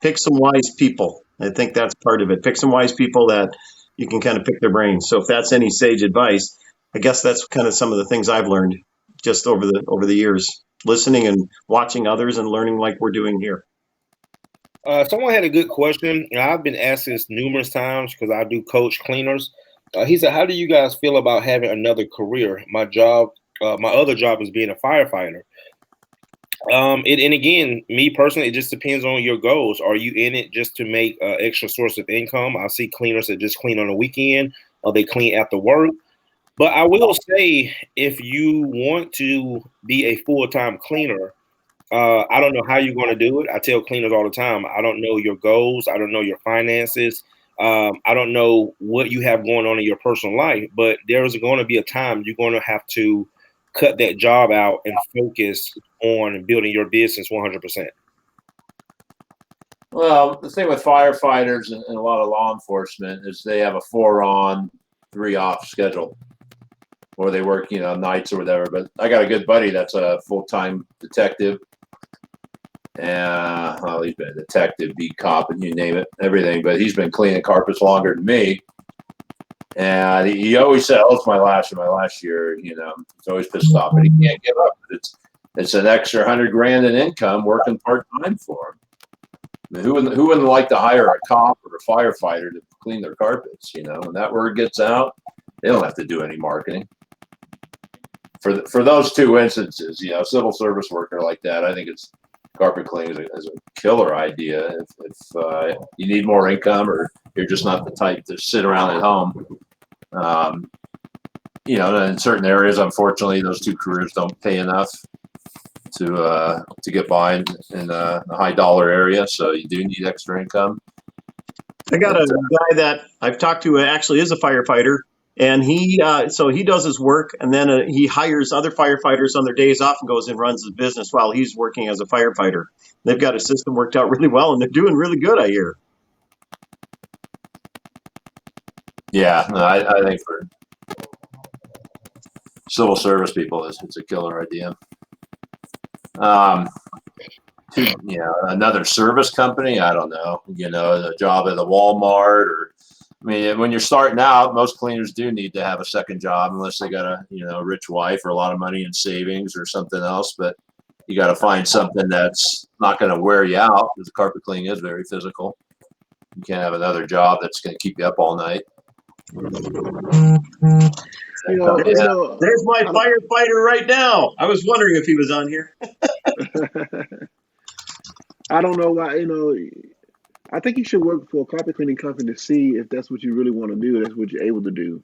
pick some wise people. I think that's part of it. Pick some wise people that you can kind of pick their brains. So if that's any sage advice, I guess that's kind of some of the things I've learned just over the years, listening and watching others and learning like we're doing here. Someone had a good question. I've been asked this numerous times because I do coach cleaners. He said, how do you guys feel about having another career? My other job is being a firefighter. And again, me personally, it just depends on your goals. Are you in it just to make an extra source of income? I see cleaners that just clean on the weekend, or they clean after work. But I will say, if you want to be a full-time cleaner, I don't know how you're going to do it. I tell cleaners all the time, I don't know your goals. I don't know your finances. I don't know what you have going on in your personal life. But there is going to be a time you're going to have to cut that job out and focus on building your business 100%? Well, the thing with firefighters and a lot of law enforcement is they have a 4-on, 3-off schedule, or they work, nights or whatever. But I got a good buddy that's a full-time detective. Well, he's been a detective, beat cop, and you name it, everything. But he's been cleaning carpets longer than me. And he always said, "Oh, it's my last year." He's always pissed off, but he can't give up. It's an extra $100,000 in income working part time for him. I mean, who wouldn't like to hire a cop or a firefighter to clean their carpets? When that word gets out, they don't have to do any marketing. For those two instances, civil service worker like that, I think it's carpet cleaning is a killer idea. If you need more income or you're just not the type to sit around at home. In certain areas, unfortunately, those two careers don't pay enough to get by in a high dollar area. So you do need extra income. I got a guy that I've talked to actually is a firefighter, and he does his work, and then he hires other firefighters on their days off and goes and runs his business while he's working as a firefighter. They've got a system worked out really well, and they're doing really good, I hear. Yeah, no, I think for civil service people, it's a killer idea. Another service company, I don't know, a job at a Walmart or, when you're starting out, most cleaners do need to have a second job unless they got a rich wife or a lot of money in savings or something else. But you got to find something that's not going to wear you out, because carpet cleaning is very physical. You can't have another job that's going to keep you up all night. There's my firefighter right now. I was wondering if he was on here. I don't know why, I think you should work for a carpet cleaning company to see if that's what you really want to do. That's what you're able to do.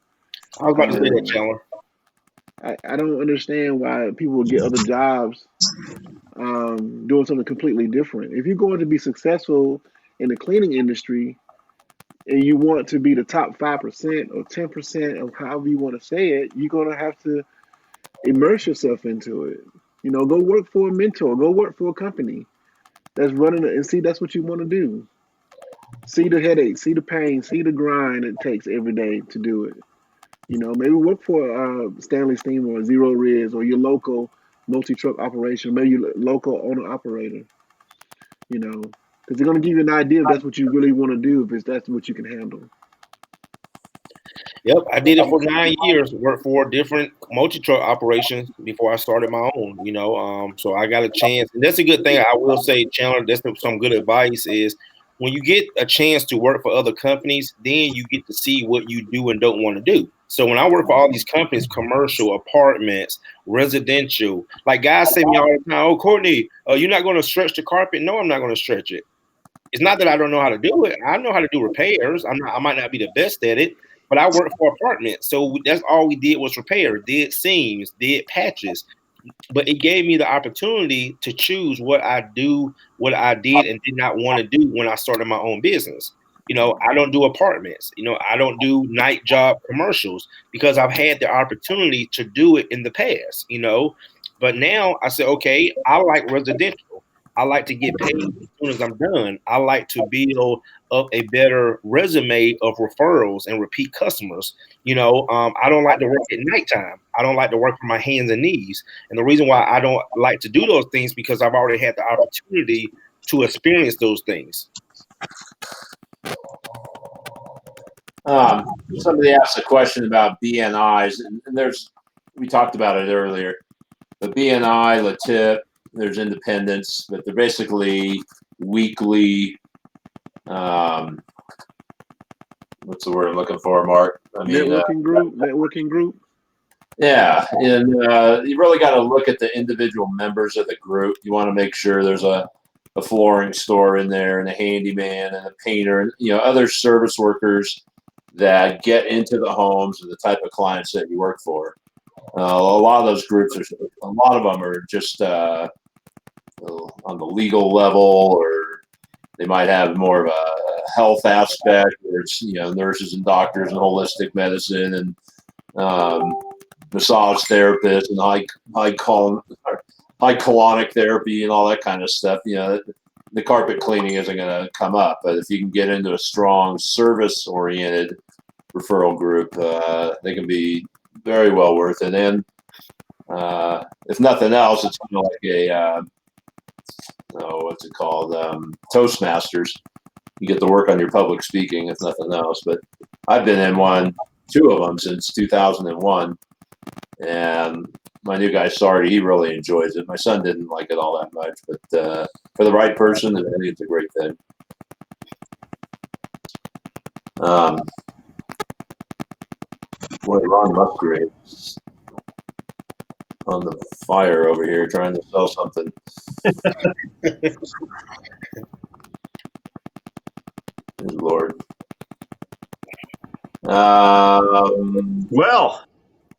I was about to say that, Chandler. I don't understand why people will get other jobs doing something completely different. If you're going to be successful in the cleaning industry and you want to be the top 5% or 10% of however you want to say it, you're going to have to immerse yourself into it. Go work for a mentor. Go work for a company that's running it and see that's what you want to do. See the headache, see the pain, see the grind it takes every day to do it. Maybe work for Stanley Steamer or Zero Riz or your local multi-truck operation, maybe your local owner-operator, because they're going to give you an idea if that's what you really want to do, if that's what you can handle. Yep, I did it for 9 years, worked for different multi-truck operations before I started my own, so I got a chance. And that's a good thing. I will say, Chandler, that's some good advice is when you get a chance to work for other companies, then you get to see what you do and don't want to do. So when I work for all these companies, commercial, apartments, residential, like guys say to me all the time, "Oh, Courtney, you're not going to stretch the carpet?" No, I'm not going to stretch it. It's not that I don't know how to do it. I know how to do repairs. I might not be the best at it, but I work for apartments. So that's all we did was repair, did seams, did patches. But it gave me the opportunity to choose what I did and did not want to do when I started my own business. I don't do apartments. I don't do night job commercials because I've had the opportunity to do it in the past, But now I say, okay, I like residential. I like to get paid as soon as I'm done. I like to build up a better resume of referrals and repeat customers. I don't like to work at nighttime. I don't like to work for my hands and knees. And the reason why I don't like to do those things because I've already had the opportunity to experience those things. Somebody asked a question about BNIs, and we talked about it earlier. The BNI, LaTip, there's independents, but they're basically weekly. What's the word I'm looking for, Mark? Networking group. Yeah, and you really got to look at the individual members of the group. You want to make sure there's a flooring store in there, and a handyman, and a painter, and other service workers that get into the homes and the type of clients that you work for. A lot of those groups a lot of them are just on the legal level, or they might have more of a health aspect, where it's nurses and doctors and holistic medicine, and massage therapists and high colonic therapy and all that kind of stuff. You know, the carpet cleaning isn't going to come up. But if you can get into a strong service-oriented referral group, they can be very well worth it. And if nothing else, it's kind of like a what's it called? Toastmasters. You get to work on your public speaking, if nothing else. But I've been in two of them since 2001, and my new guy, Sardi, he really enjoys it. My son didn't like it all that much, but for the right person, I think it's a great thing. Boy, Ron Musgrave on the fire over here trying to sell something. Good Lord. Well,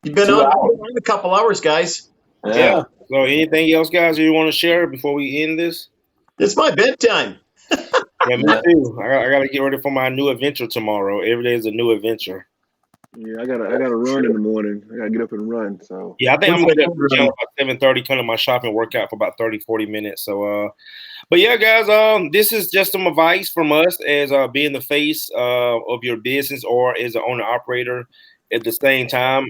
you've been on a couple hours, guys. Yeah. So anything else, guys, you want to share before we end this? It's my bedtime. Yeah, me too. I got to get ready for my new adventure tomorrow. Every day is a new adventure. Yeah, I gotta run in the morning. I gotta get up and run. So yeah, I think I'm gonna get up about 7:30, come to my shop and work out for about 30-40 minutes. So but yeah, guys, this is just some advice from us as being the face of your business or as an owner operator. At the same time,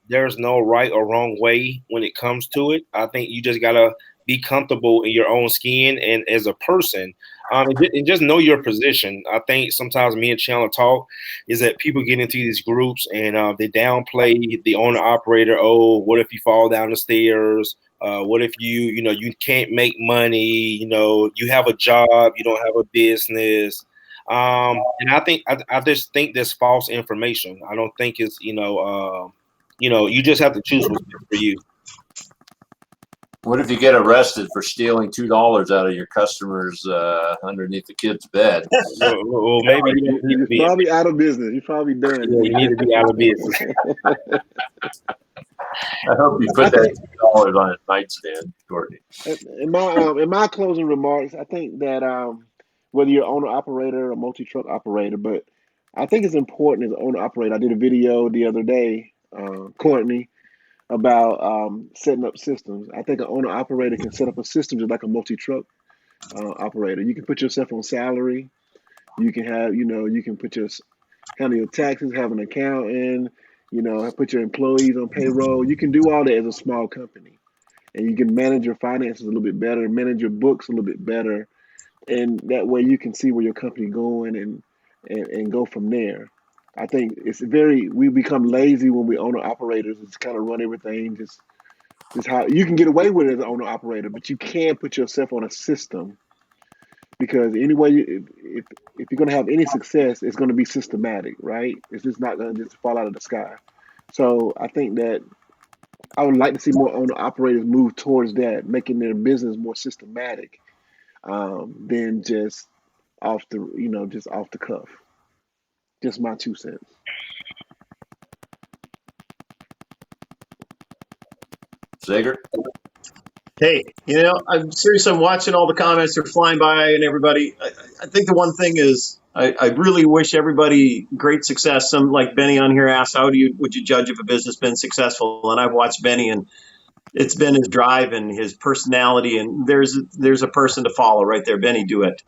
there's no right or wrong way when it comes to it. I think you just gotta be comfortable in your own skin and as a person. And just know your position. I think sometimes me and Chandler talk is that people get into these groups and they downplay the owner operator. Oh, what if you fall down the stairs? What if you can't make money? You have a job, you don't have a business. And I just think there's false information. I don't think it's you just have to choose what's good for you. What if you get arrested for stealing $2 out of your customer's underneath the kid's bed? Well, maybe you're probably out of business. You're probably done. Yeah, you need to be out of business. I hope you put that $2 on a nightstand, Courtney. In my closing remarks, I think that whether you're owner operator or multi-truck operator, but I think it's important as an owner operator. I did a video the other day, Courtney, about setting up systems. I think an owner operator can set up a system just like a multi-truck operator. You can put yourself on salary. You can have, you can put handle your taxes, have an accountant, put your employees on payroll. You can do all that as a small company, and you can manage your finances a little bit better, manage your books a little bit better, and that way you can see where your company going and go from there. I think we become lazy when we owner operators. Just kind of run everything. Just how you can get away with it as an owner operator, but you can't put yourself on a system because anyway, if you're going to have any success, it's going to be systematic, right? It's just not going to just fall out of the sky. So I think that I would like to see more owner operators move towards that, making their business more systematic than just off the cuff. Just my 2 cents. Saiger? Hey, I'm serious. I'm watching all the comments. They're flying by and everybody. I think the one thing is I really wish everybody great success. Some like Benny on here asked, would you judge if a business been successful? And I've watched Benny and it's been his drive and his personality. And there's a person to follow right there. Benny, do it.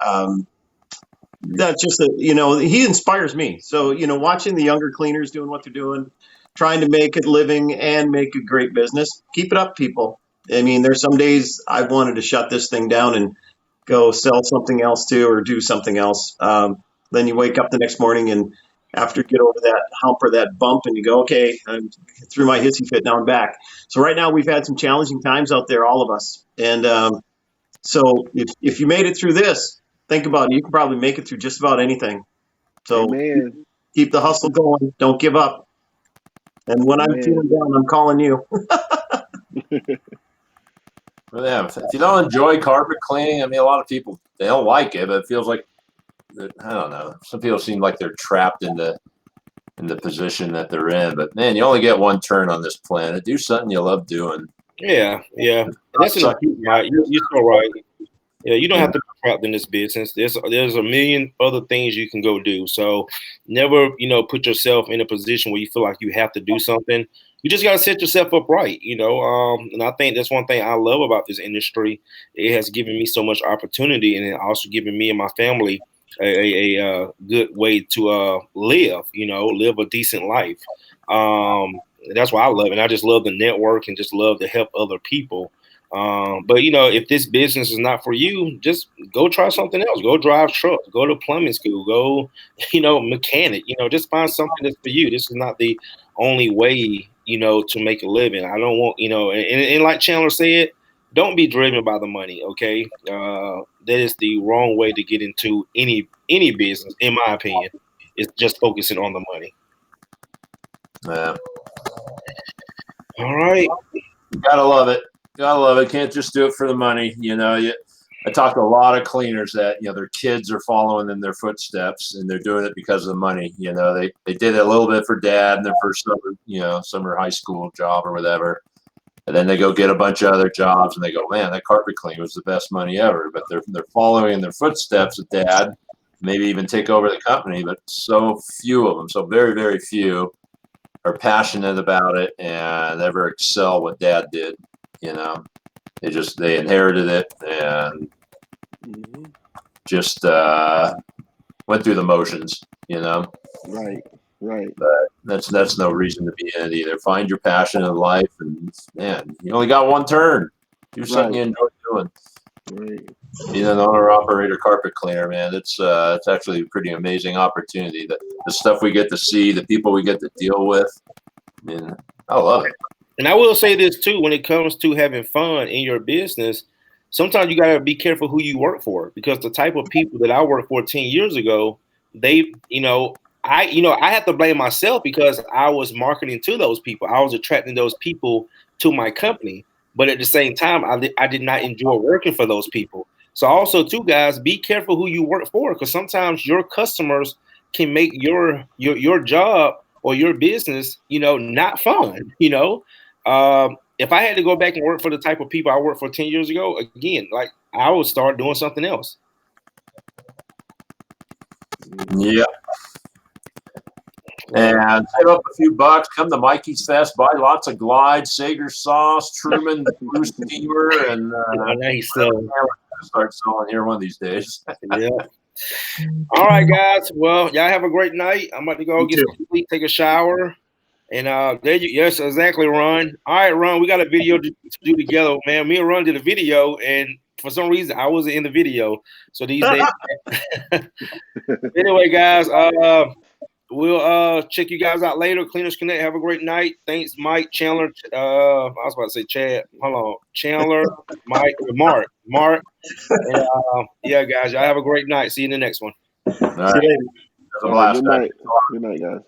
That's just he inspires me. So, watching the younger cleaners doing what they're doing, trying to make a living and make a great business. Keep it up, people. I mean, there's some days I've wanted to shut this thing down and go sell something else too, or do something else. Then you wake up the next morning and after you get over that hump or that bump and you go, okay, I'm through my hissy fit, now I'm back. So right now we've had some challenging times out there, all of us. And so if you made it through this, think about it. You can probably make it through just about anything. So keep the hustle going. Don't give up. And when I'm feeling down, I'm calling you. Well, yeah, if you don't enjoy carpet cleaning, I mean, a lot of people, they don't like it, but it feels like, I don't know. Some people seem like they're trapped in the position that they're in. But, man, you only get one turn on this planet. Do something you love doing. Yeah. That's you're so right. Yeah, you don't have to be trapped in this business. There's a million other things you can go do. So never, put yourself in a position where you feel like you have to do something. You just gotta set yourself up right, And I think that's one thing I love about this industry. It has given me so much opportunity, and it also given me and my family a good way to live. Live a decent life. That's why I love it. And I just love the network and just love to help other people. But if this business is not for you, just go try something else. Go drive trucks. Go to plumbing school. Go, mechanic. Just find something that's for you. This is not the only way, to make a living. I don't want, and like Chandler said, don't be driven by the money. Okay, that is the wrong way to get into any business, in my opinion. It's just focusing on the money. Yeah. All right. Gotta love it. Gotta love it. Can't just do it for the money. I talk to a lot of cleaners that, their kids are following in their footsteps and they're doing it because of the money. They did it a little bit for dad in their first summer high school job or whatever. And then they go get a bunch of other jobs and they go, man, that carpet cleaning was the best money ever. But they're following in their footsteps of dad, maybe even take over the company. But so few of them, so very, very few, are passionate about it and ever excel what dad did. They inherited it and just went through the motions, Right. But that's no reason to be in it either. Find your passion in life, and man, you only got one turn. Do something you enjoy doing. Right. Being an owner operator carpet cleaner, man, it's actually a pretty amazing opportunity. The stuff we get to see, the people we get to deal with. I mean, I love it. And I will say this too, when it comes to having fun in your business, sometimes you got to be careful who you work for, because the type of people that I worked for 10 years ago, I had to blame myself because I was marketing to those people. I was attracting those people to my company. But at the same time, I did not enjoy working for those people. So also too, guys, be careful who you work for, because sometimes your customers can make your job or your business, not fun. If I had to go back and work for the type of people I worked for 10 years ago, again, like, I would start doing something else. Yeah. And save up a few bucks, come to Mikey's Fest, buy lots of Glide, Saiger sauce, Truman Blue Steamer, and start selling here one of these days. Yeah. All right, guys. Well, y'all have a great night. I'm about to go get some sleep, take a shower. And yes, exactly, Ron. All right, Ron, we got a video to do together, man. Me and Ron did a video, and for some reason, I wasn't in the video. So these days. Anyway, guys, we'll check you guys out later. Cleaners Connect. Have a great night. Thanks, Mike, Chandler. I was about to say Chad. Hold on, Chandler, Mike, Mark. And, yeah, guys, y'all have a great night. See you in the next one. All right. Good night, guys.